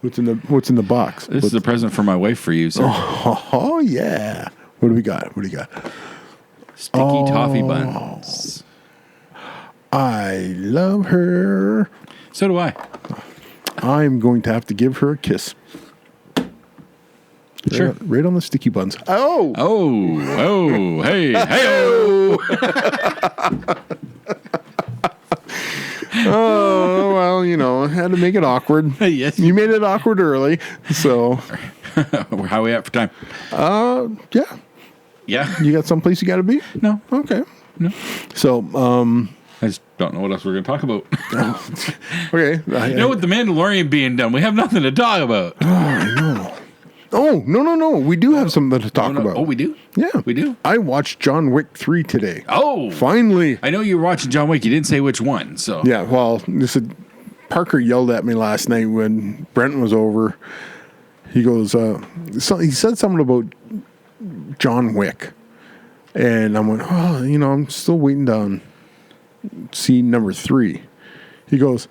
What's in the box? This is a present for my wife for you, sir. Oh yeah. What do we got? Sticky toffee buns. I love her. So do I. I'm going to have to give her a kiss. Sure. Right on the sticky buns. Oh. Hey. Oh, well, you know, had to make it awkward. Yes. You made it awkward early. So, How are we at for time? yeah. Yeah. You got someplace you got to be? No. Okay. No. So, I just don't know what else we're going to talk about. okay. You know, with the Mandalorian being done, we have nothing to talk about. Oh, no. We do have something to talk about. Oh, we do? Yeah. We do? I watched John Wick 3 today. Oh. Finally. I know you were watching John Wick. You didn't say which one, so. Yeah, well, Parker yelled at me last night when Brent was over. He goes, he said something about John Wick. And I went, I'm still waiting on scene number 3. He goes,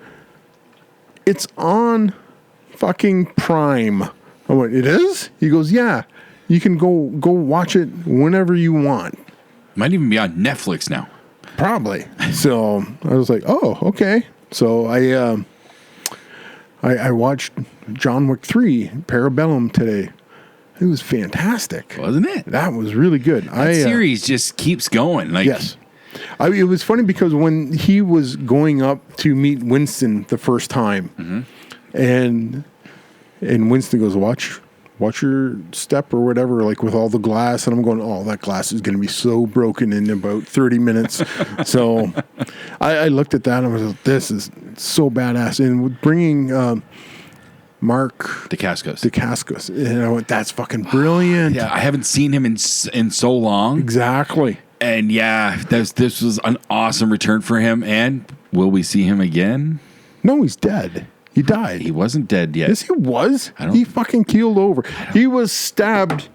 it's on fucking Prime. I went, it is? He goes, yeah. You can go watch it whenever you want. Might even be on Netflix now. Probably. So I was like, oh, okay. So I watched John Wick 3, Parabellum today. It was fantastic. Wasn't it? That was really good. That series just keeps going. Like, yes. It was funny because when he was going up to meet Winston the first time, and Winston goes, watch your step or whatever, like with all the glass. And I'm going, oh, that glass is going to be so broken in about 30 minutes. So I looked at that and I was like, this is so badass. And with bringing Mark Dacascos. And I went, that's fucking brilliant. Yeah, I haven't seen him in so long. Exactly. And yeah, this was an awesome return for him. And will we see him again? No, he's dead. He died. He wasn't dead yet. Yes, he was. He fucking keeled over. He was stabbed.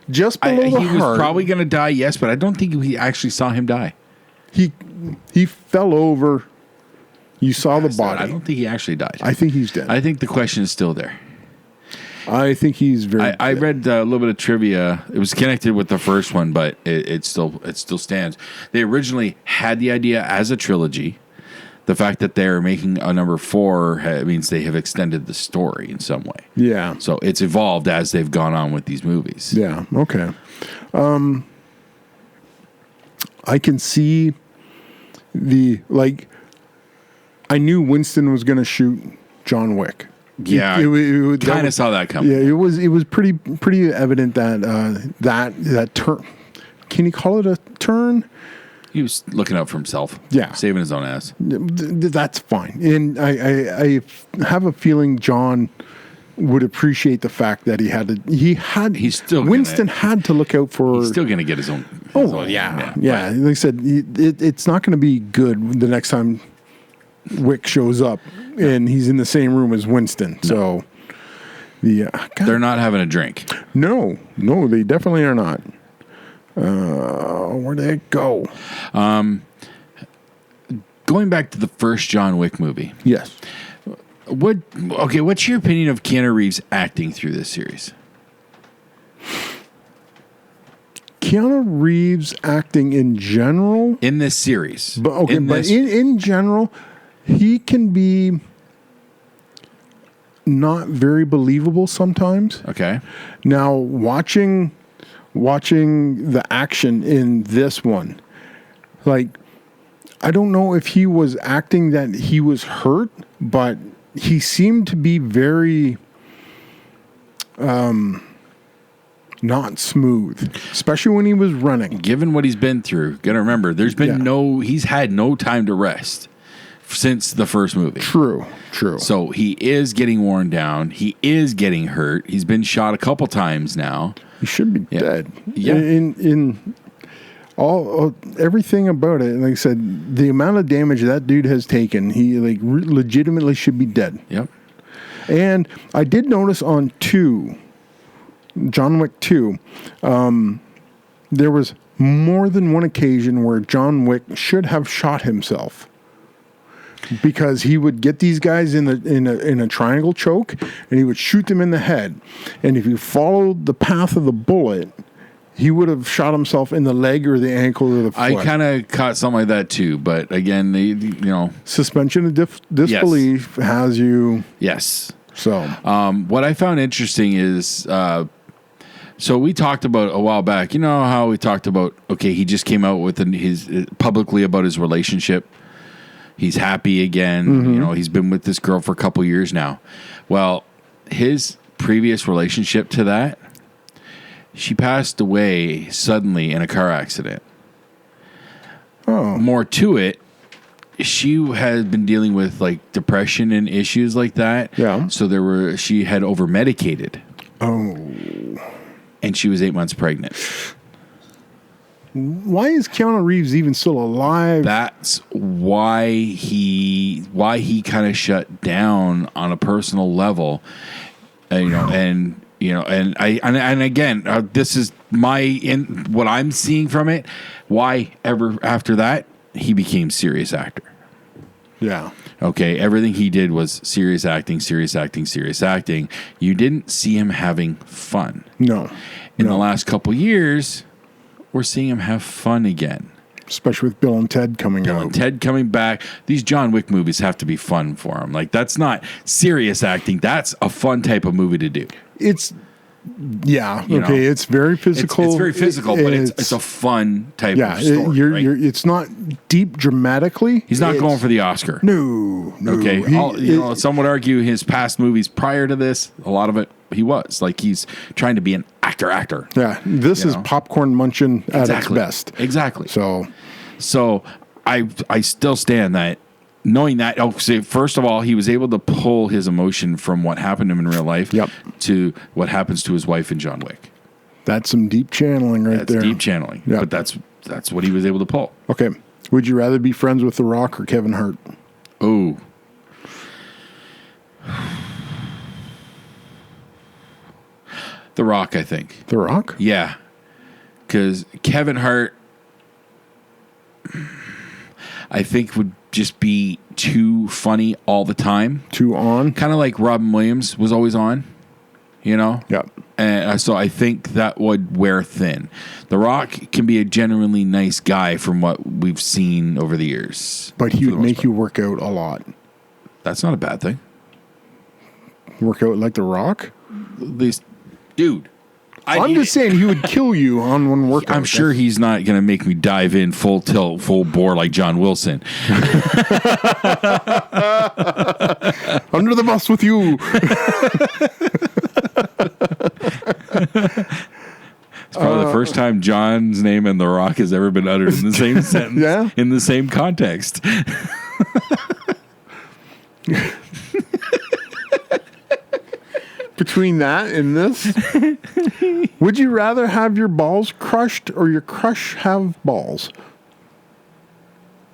Just below the heart. He was probably going to die, yes, but I don't think we actually saw him die. He fell over. You saw the body. I don't think he actually died. I think he's dead. I think the question is still there. I think he's very. I read a little bit of trivia. It was connected with the first one, but it still stands. They originally had the idea as a trilogy. The fact that they're making a number 4 means they have extended the story in some way. Yeah. So it's evolved as they've gone on with these movies. Yeah. Okay. I can see I knew Winston was going to shoot John Wick. Yeah, it kind of saw that coming. Yeah, it was pretty evident that that turn. Can you call it a turn? He was looking out for himself. Yeah, saving his own ass. That's fine, and I have a feeling John would appreciate the fact that Winston had to look out for. He's still going to get his own. Yeah. Like I said, it's not going to be good the next time Wick shows up and he's in the same room as Winston. No. So, they're not having a drink. No, they definitely are not. Where'd they go? Going back to the first John Wick movie. Yes. What's your opinion of Keanu Reeves acting through this series? Keanu Reeves acting in general? In this series. In general, he can be not very believable sometimes. Okay. Now, watching the action in this one, I don't know if he was acting that he was hurt, but he seemed to be very not smooth, especially when he was running. Given what he's been through, gotta remember, he's had no time to rest since the first movie. True. So he is getting worn down. He is getting hurt. He's been shot a couple times now. He should be dead. Yeah. In all everything about it, like I said, the amount of damage that dude has taken, he legitimately should be dead. Yep. And I did notice on John Wick 2, there was more than one occasion where John Wick should have shot himself, because he would get these guys in a triangle choke and he would shoot them in the head, and if you followed the path of the bullet, he would have shot himself in the leg or the ankle or the foot. I kind of caught something like that too, but again, suspension of disbelief has you. Yes. So, what I found interesting is, so we talked about a while back. You know how we talked about? Okay, he just came out with his publicly about his relationship. He's happy again. Mm-hmm. He's been with this girl for a couple years now. Well, his previous relationship to that, she passed away suddenly in a car accident. Oh. More to it, she had been dealing with depression and issues like that. Yeah. So she had over medicated. Oh. And she was 8 months pregnant. Why is Keanu Reeves even still alive? That's why he kind of shut down on a personal level, and again, this is what I'm seeing from it. Why ever after that he became serious actor? Yeah. Okay, everything he did was serious acting. You didn't see him having fun. No. In the last couple years, we're seeing him have fun again. Especially with Bill and Ted coming out. Bill and Ted coming back. These John Wick movies have to be fun for him. That's not serious acting. That's a fun type of movie to do. It's it's very physical. It's very physical, but it's a fun type of story. It's not deep dramatically. He's not going for the Oscar. No. Okay. Some would argue his past movies prior to this, a lot of it, he was. He's trying to be an actor. Yeah. This is popcorn munching at its best. Exactly. So I still stand that. Knowing that, first of all, he was able to pull his emotion from what happened to him in real life to what happens to his wife in John Wick. That's some deep channeling there. That's deep channeling. Yep. But that's what he was able to pull. Okay. Would you rather be friends with The Rock or Kevin Hart? Oh. The Rock, I think. The Rock? Yeah. Because Kevin Hart, I think, would just be too funny all the time. Too on? Kind of like Robin Williams was always on, Yep. And so I think that would wear thin. The Rock can be a genuinely nice guy from what we've seen over the years. But he would make you work out a lot. That's not a bad thing. Work out like The Rock? At least, dude. I'm just saying he would kill you on one workout. I'm sure he's not going to make me dive in full tilt, full bore like John Wilson. Under the bus with you. It's probably the first time John's name and The Rock has ever been uttered in the same sentence, Yeah. in the same context. Between that and this, would you rather have your balls crushed or your crush have balls?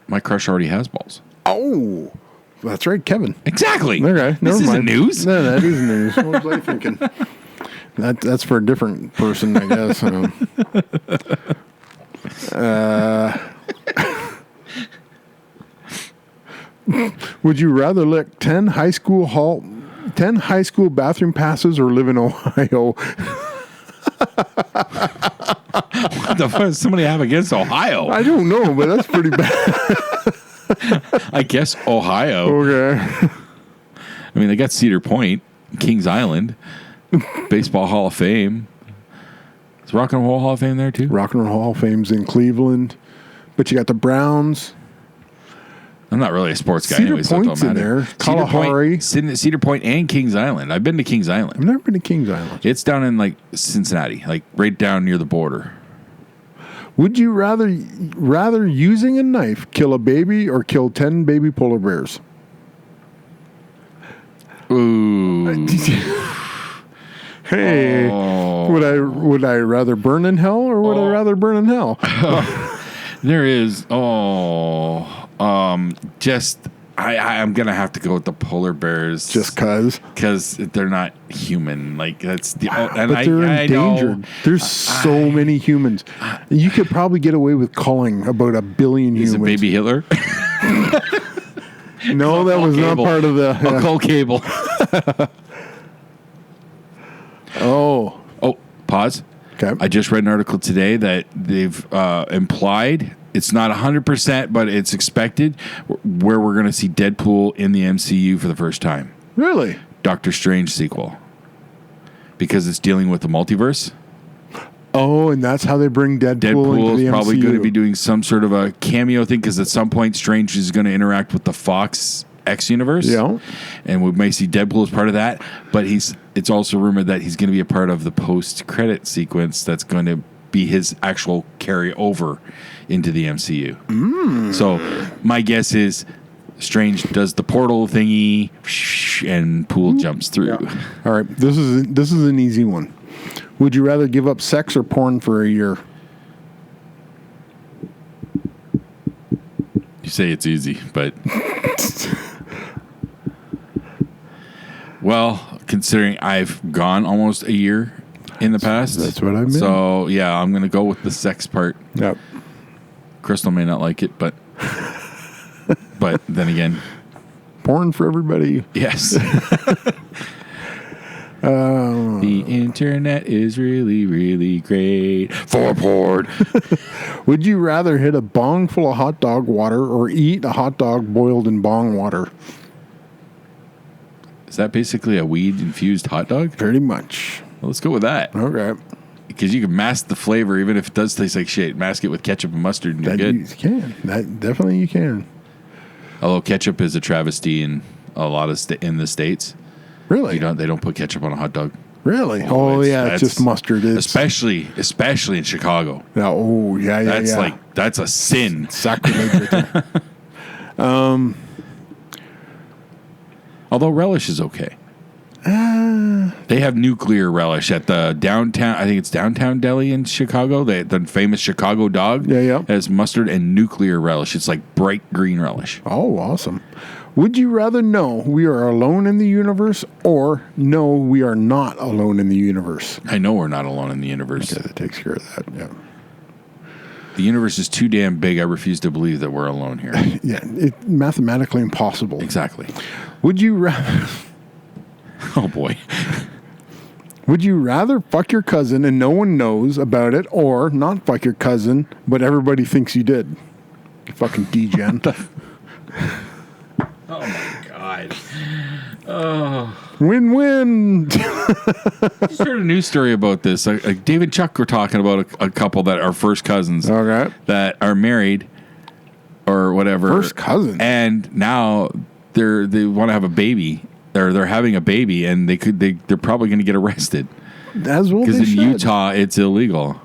My crush already has balls. Oh, that's right, Kevin. Exactly. Okay, This isn't news. No, that is news. What was I thinking? That's for a different person, I guess. Would you rather lick 10 high school bathroom passes or live in Ohio? What the fuck does somebody have against Ohio? I don't know, but that's pretty bad. I guess Ohio. Okay. I mean, they got Cedar Point, Kings Island, Baseball Hall of Fame. Is Rock and Roll Hall of Fame there too? Rock and Roll Hall of Fame's in Cleveland, but you got the Browns. I'm not really a sports guy Cedar anyway, so it don't Point's in matter. there. Kalahari. Cedar Point and Kings Island. I've been to Kings I've Island. never been to Kings Island. It's down in like Cincinnati, like right down near the border. Would you rather using a knife kill a baby or kill 10 baby polar bears? Ooh. Hey, would I rather burn in hell or would I rather burn in hell? There is. I'm gonna have to go with the polar bears Just because they're not human. Like that's the. And but they're endangered. know, There's so many humans. You could probably get away with culling about 1 billion is humans. it Baby Hitler? No, that was not part of the. A cold cable. Oh, Pause. okay. I just read an article today that they've implied. It's not 100%, but it's expected where we're going to see Deadpool in the MCU for the first time. Really? Doctor Strange sequel. Because it's dealing with the multiverse. Oh, and that's how they bring Deadpool into Deadpool the is probably MCU. going to be doing some sort of a cameo thing because at some point Strange is going to interact with the Fox X universe. Yeah. And we may see Deadpool as part of that. But it's also rumored that he's going to be a part of the post-credit sequence that's going to be his actual carry over into the MCU. So my guess is Strange does the portal thingy and Poole jumps through. Yeah. All right, this is an easy one. Would you rather give up sex or porn for a year? You say it's easy, but well, considering I've gone almost a year in the past, That's what I meant. So yeah, I'm gonna go with the sex part. Yep. Crystal may not like it, but then again, Porn for everybody. yes. The internet is really, really great for porn. Would you rather hit a bong full of hot dog water or eat a hot dog boiled in bong water? Is that basically a weed-infused hot dog? Pretty much. Well, let's go with that. Okay. Because you can mask the flavor, even if it does taste like shit. Mask it with ketchup and mustard, and you're That good. you can. That definitely you can. Although ketchup is a travesty in a lot of in the States. Really? They don't put ketchup on a hot dog. Really? Oh, Oh, it's- yeah, it's just mustard. It's, Especially in Chicago. yeah, oh, yeah, yeah, That's yeah. that's a sin. Sacrilege right there. Although relish is okay. They have nuclear relish at the downtown. I think it's downtown Deli in Chicago. The famous Chicago dog. Yeah, yeah. Has mustard and nuclear relish. It's like bright green relish. Oh, awesome. Would you rather know we are alone in the universe or know we are not alone in the universe? I know we're not alone in the universe. Okay, that takes care of that, yeah. The universe is too damn big. I refuse to believe that we're alone here. Yeah, it's mathematically impossible. Exactly. Would you rather... Oh boy. Would you rather fuck your cousin and no one knows about it, or not fuck your cousin but everybody thinks you did? You fucking degen. Oh my god. Oh. Win-win. Just heard a news story about this. Like Dave and Chuck were talking about a couple that are first cousins Okay. that are married or whatever. First cousin. And now they want to have a baby. They're having a baby, and they're probably going to get arrested As well because they in should. Utah it's illegal.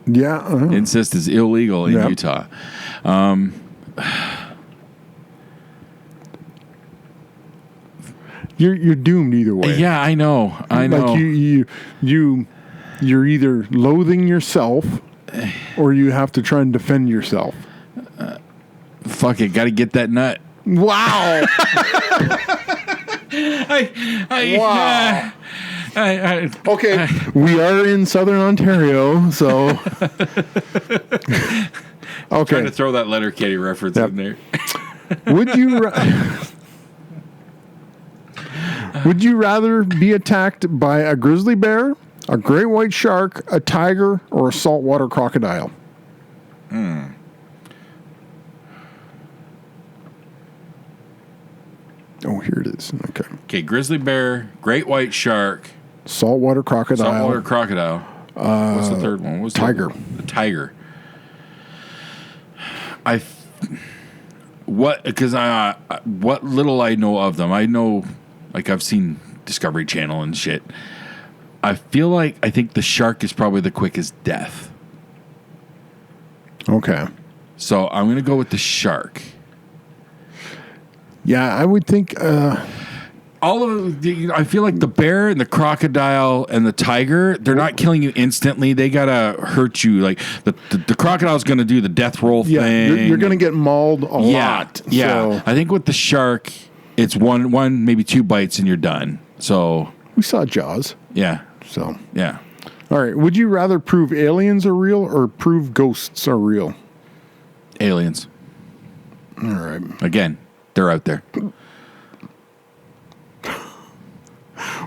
Yeah. Incest is illegal in Yep. Utah. You're doomed either way. Yeah, I know. Like you're either loathing yourself or you have to try and defend yourself. Fuck it, got to get that nut. Wow. Wow. Okay, we are in Southern Ontario, so Trying okay. to throw that Letterkenny reference Yep. in there. Would you rather be attacked by a grizzly bear, a great white shark, a tiger, or a saltwater crocodile? Oh, here it is. Okay. Okay, grizzly bear, great white shark, Saltwater crocodile. saltwater crocodile. What's the third one? What's the tiger. other one? The tiger. What little I know of them, I know, like I've seen Discovery Channel and shit. I think the shark is probably the quickest death. Okay. So I'm going to go with the shark. Yeah, I would think. All of I feel like the bear and the crocodile and the tiger, they're not killing you instantly. They gotta hurt you. Like the crocodile's gonna do the death roll Yeah, thing. you're going to get mauled a lot. Yeah. So I think with the shark, it's one maybe two bites and you're done. So we saw Jaws. yeah, So, yeah. all right. Would you rather prove aliens are real or prove ghosts are real? Aliens. All right. Again, they're out there.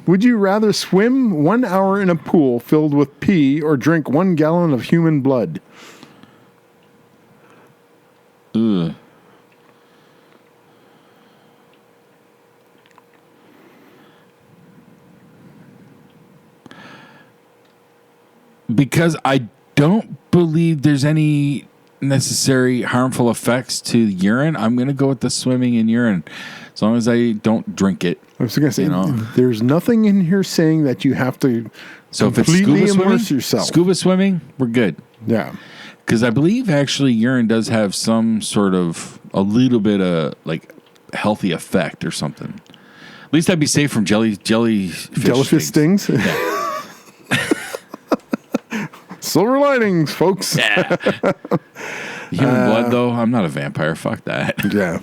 Would you rather swim 1 hour in a pool filled with pee or drink 1 gallon of human blood? Ugh. Because I don't believe there's any necessary harmful effects to urine, I'm going to go with the swimming in urine. As long as I don't drink it. I was going to say, You know. there's nothing in here saying that you have to So if it's completely scuba immerse swimming, yourself. scuba swimming, we're good. Yeah. Because I believe actually urine does have some sort of a little bit of like healthy effect or something. At least I'd be safe from jellyfish Jellyfish stings? Silver linings, folks. Yeah. Human blood, though, I'm not a vampire. Fuck that. Yeah.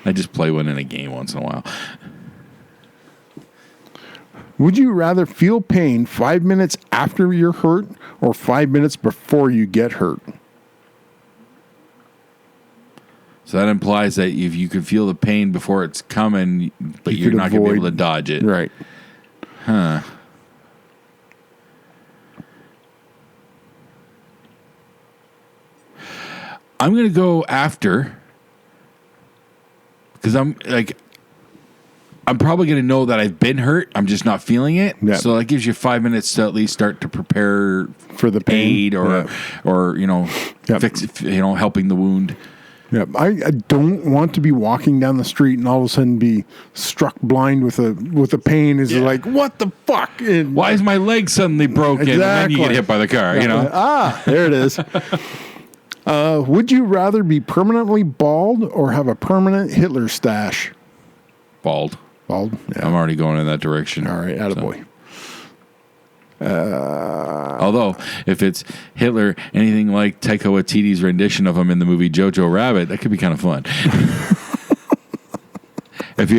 I just play one in a game once in a while. Would you rather feel pain 5 minutes after you're hurt or 5 minutes before you get hurt? So that implies that if you can feel the pain before it's coming, but you're could not going to be able to avoid- dodge it. Right. Huh. I'm going to go after because I'm probably going to know that I've been hurt. I'm just not feeling it. Yeah. So that gives you 5 minutes to at least start to prepare For the pain. aid or Yep. fix helping the wound. Yeah, I don't want to be walking down the street and all of a sudden be struck blind with a pain. Is Yeah. like, what the fuck? And- Why is my leg suddenly broken? And then you get Exactly. hit by the car, you know? There it is. Would you rather be permanently bald or have a permanent Hitler stash? Bald. Bald? Yeah. I'm already going in that direction. All right, attaboy. Although, if it's Hitler, anything like Taika Waititi's rendition of him in the movie Jojo Rabbit, that could be kind of fun. If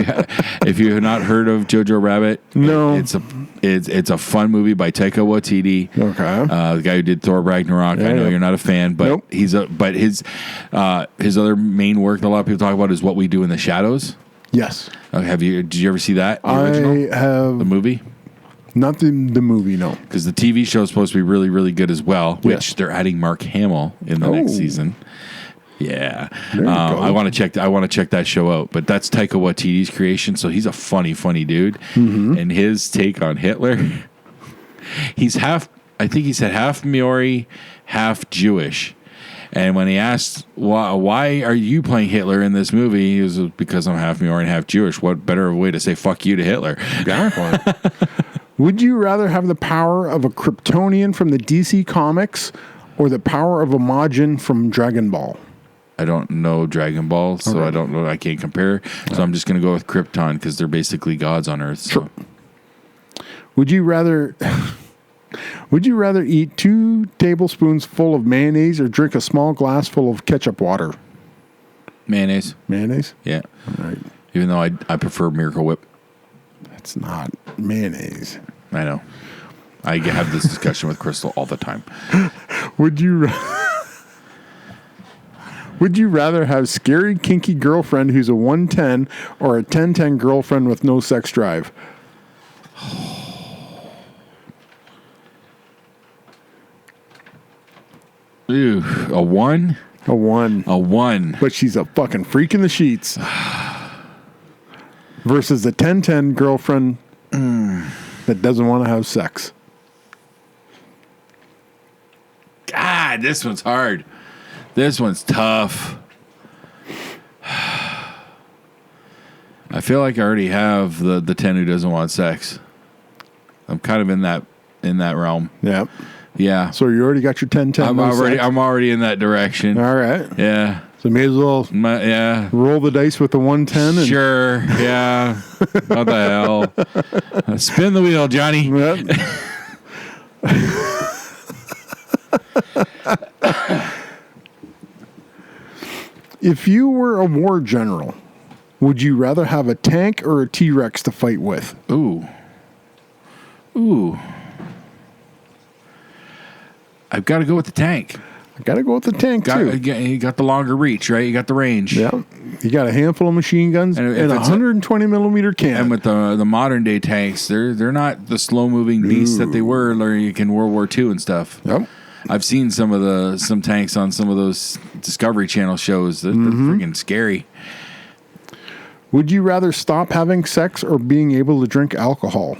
you have not heard of Jojo Rabbit, No. it's a fun movie by Taika Waititi. Okay. The guy who did Thor Ragnarok. Yeah, I know yeah. you're not a fan, but Nope. his other main work that a lot of people talk about is What We Do in the Shadows. Yes. Did you ever see that? The original? I have The movie? Not the movie, no. Because the TV show is supposed to be really, really good as well, which Yes. they're adding Mark Hamill in the next season. Yeah. There you go. I want to check that show out. But that's Taika Waititi's creation, so he's a funny dude. Mm-hmm. And his take on Hitler, I think he said half Maori, half Jewish. And when he asked, why are you playing Hitler in this movie? He was, because I'm half Maori and half Jewish. What better way to say fuck you to Hitler? Exactly. Would you rather have the power of a Kryptonian from the DC Comics or the power of a Majin from Dragon Ball? I don't know Dragon Ball, so Okay. I don't know. I can't compare. So I'm just going to go with Krypton because they're basically gods on Earth. So. Sure. Would you rather eat 2 tablespoons full of mayonnaise or drink a small glass full of ketchup water? Mayonnaise. Mayonnaise? Yeah. All right. Even though I prefer Miracle Whip. That's not mayonnaise. I know. I have this discussion with Crystal all the time. Would you rather have scary, kinky girlfriend who's a 110 or a 10-10 girlfriend with no sex drive? Ew, a 1? A 1. A 1. But she's a fucking freak in the sheets. Versus the 10-10 girlfriend that doesn't want to have sex. God, this one's hard. This one's tough. I feel like I already have the 10 who doesn't want sex. I'm kind of in that realm. Yeah. Yeah. So you already got your 10-10. I'm already in that direction. All right. Yeah. So may as well Yeah. roll the dice with the 110. And Sure. Yeah. What the hell? Spin the wheel, Johnny. Yep. If you were a war general, would you rather have a tank or a T-Rex to fight with? Ooh. I've got to go with the tank. I got to go with the tank, too. You got the longer reach, right? You got the range. Yeah. You got a handful of machine guns And and, if a it's a- 120 millimeter cannon. And with the modern day tanks, they're not the slow moving beasts that they were like in World War II and stuff. Yep. I've seen some tanks on some of those Discovery Channel shows. They're freaking scary. Would you rather stop having sex or being able to drink alcohol?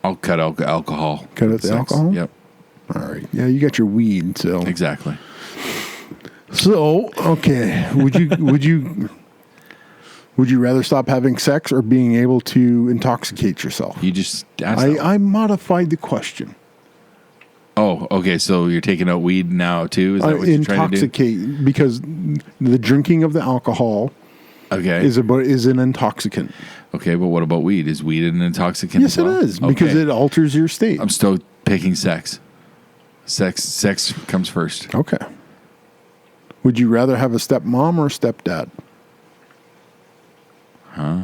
I'll cut out alcohol. Cut out the alcohol? Yep, All right. Yeah, you got your weed, so. exactly. So, okay. Would you rather stop having sex or being able to intoxicate yourself? You just asked that. I modified the question. Oh, okay. So you're taking out weed now too? Is that what you're trying to do? Intoxicate, because the drinking of the alcohol Okay. is an intoxicant. Okay, but what about weed? Is weed an intoxicant? Yes, as well? it is, because Okay. it alters your state. I'm still picking sex. Sex comes first. Okay. Would you rather have a stepmom or a stepdad? Huh?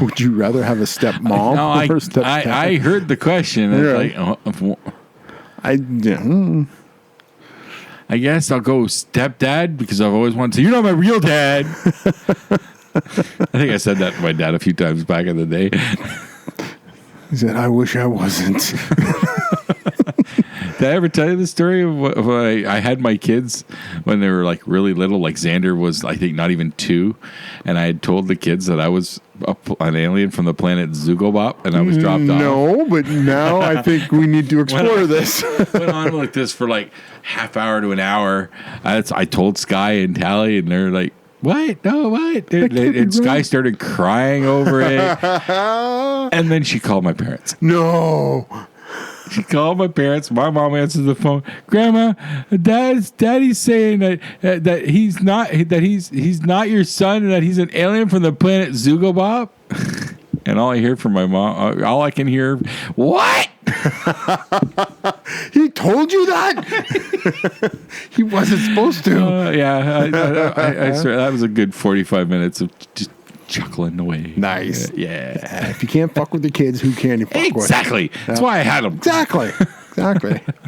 Would you rather have a stepmom No, or a stepdad? I heard the question. It's Yeah. like, yeah. I guess I'll go stepdad because I've always wanted to. You're not my real dad. I think I said that to my dad a few times back in the day. He said, I wish I wasn't. Did I ever tell you the story of when I had my kids when they were like really little? Like Xander was, I think, not even 2, and I had told the kids that I was an alien from the planet Zugobop, and I was dropped off. No, but now I think we need to explore this. Went on like this for like half hour to an hour. I told Sky and Tally, and they're like, "What? No, what?" And Sky started crying over it, and then she called my parents. No. She called my parents. My mom answers the phone. Grandma, Daddy's saying that he's not your son, and that he's an alien from the planet Zugobop. And all I hear from my mom, all I can hear, what? He told you that? He wasn't supposed to. I swear that was a good 45 minutes of just chuckling away. Nice. Yeah. If you can't fuck with the kids, who can you fuck with? Exactly. That's why I had them. Exactly.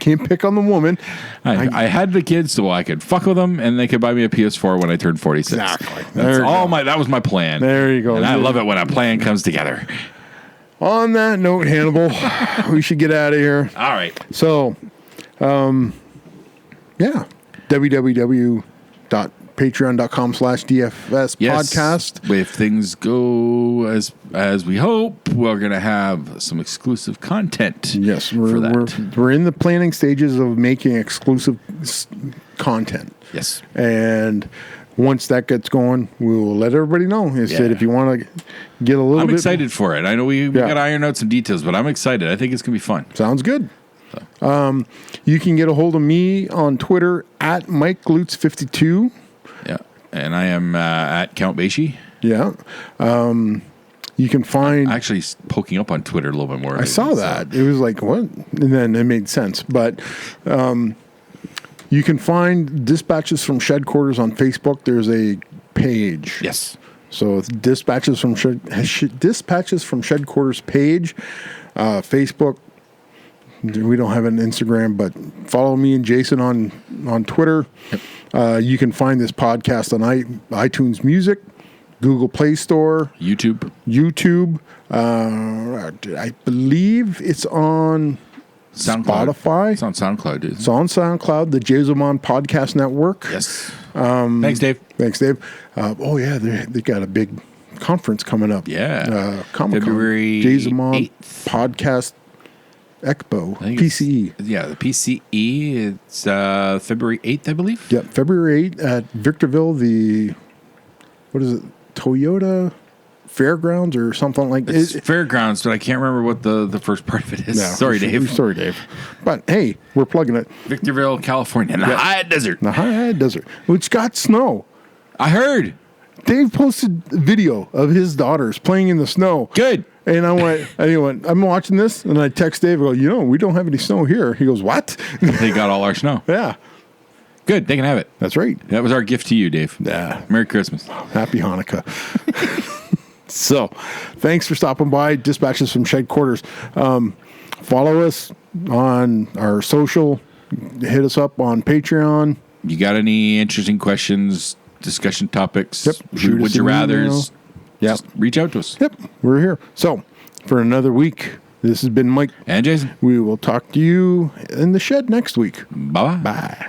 Can't pick on the woman. I had the kids so I could fuck with them, and they could buy me a PS4 when I turned 46. Exactly. That was my plan. There you go. And I love it when a plan comes together. On that note, Hannibal, we should get out of here. All right. So, yeah, www.patreon.com/DFS podcast. If things go as we hope, we're gonna have some exclusive content. Yes, for that. we're in the planning stages of making exclusive content. Yes. And once that gets going, we will let everybody know. I said if you want to get a little I'm bit... excited for it. I know we got to iron out some details, but I'm excited. I think it's going to be fun. Sounds good. You can get a hold of me on Twitter at MikeLutz52. Yeah. And I am at Count Beishi. Yeah. You can find... Actually poking up on Twitter a little bit more. I saw that. It was like, what? And then it made sense. But you can find Dispatches from Shedquarters on Facebook. There's a page. Yes. So it's Dispatches from Shedquarters page. Facebook. We don't have an Instagram, but follow me and Jason on Twitter. Yep. You can find this podcast on iTunes Music, Google Play Store, YouTube. I believe it's on Spotify. It's on SoundCloud, dude. It's on SoundCloud, the Jayzomon Podcast Network. Yes. Thanks, Dave. Thanks, Dave. They got a big conference coming up. Yeah. Comic-Con. February Jayzomon 8th. Podcast Expo, PCE. The PCE. It's February 8th, I believe. Yep, February 8th at Victorville, what is it, Toyota Fairgrounds or something like that. It's Fairgrounds, but I can't remember what the first part of it is. No, Sorry, Dave. Sorry, Dave. But hey, we're plugging it. Victorville, California, in the high desert. The high desert, which got snow. I heard. Dave posted a video of his daughters playing in the snow. Good. And I went, I'm watching this, and I text Dave, I go, we don't have any snow here. He goes, what? They got all our snow. Yeah. Good. They can have it. That's right. That was our gift to you, Dave. Yeah. Merry Christmas. Happy Hanukkah. So, thanks for stopping by. Dispatches from Shedquarters. Follow us on our social. Hit us up on Patreon. You got any interesting questions, discussion topics? Yep. Would you rathers? Yep. Just reach out to us. Yep. We're here. So, for another week, this has been Mike. And Jason. We will talk to you in the shed next week. Bye-bye. Bye.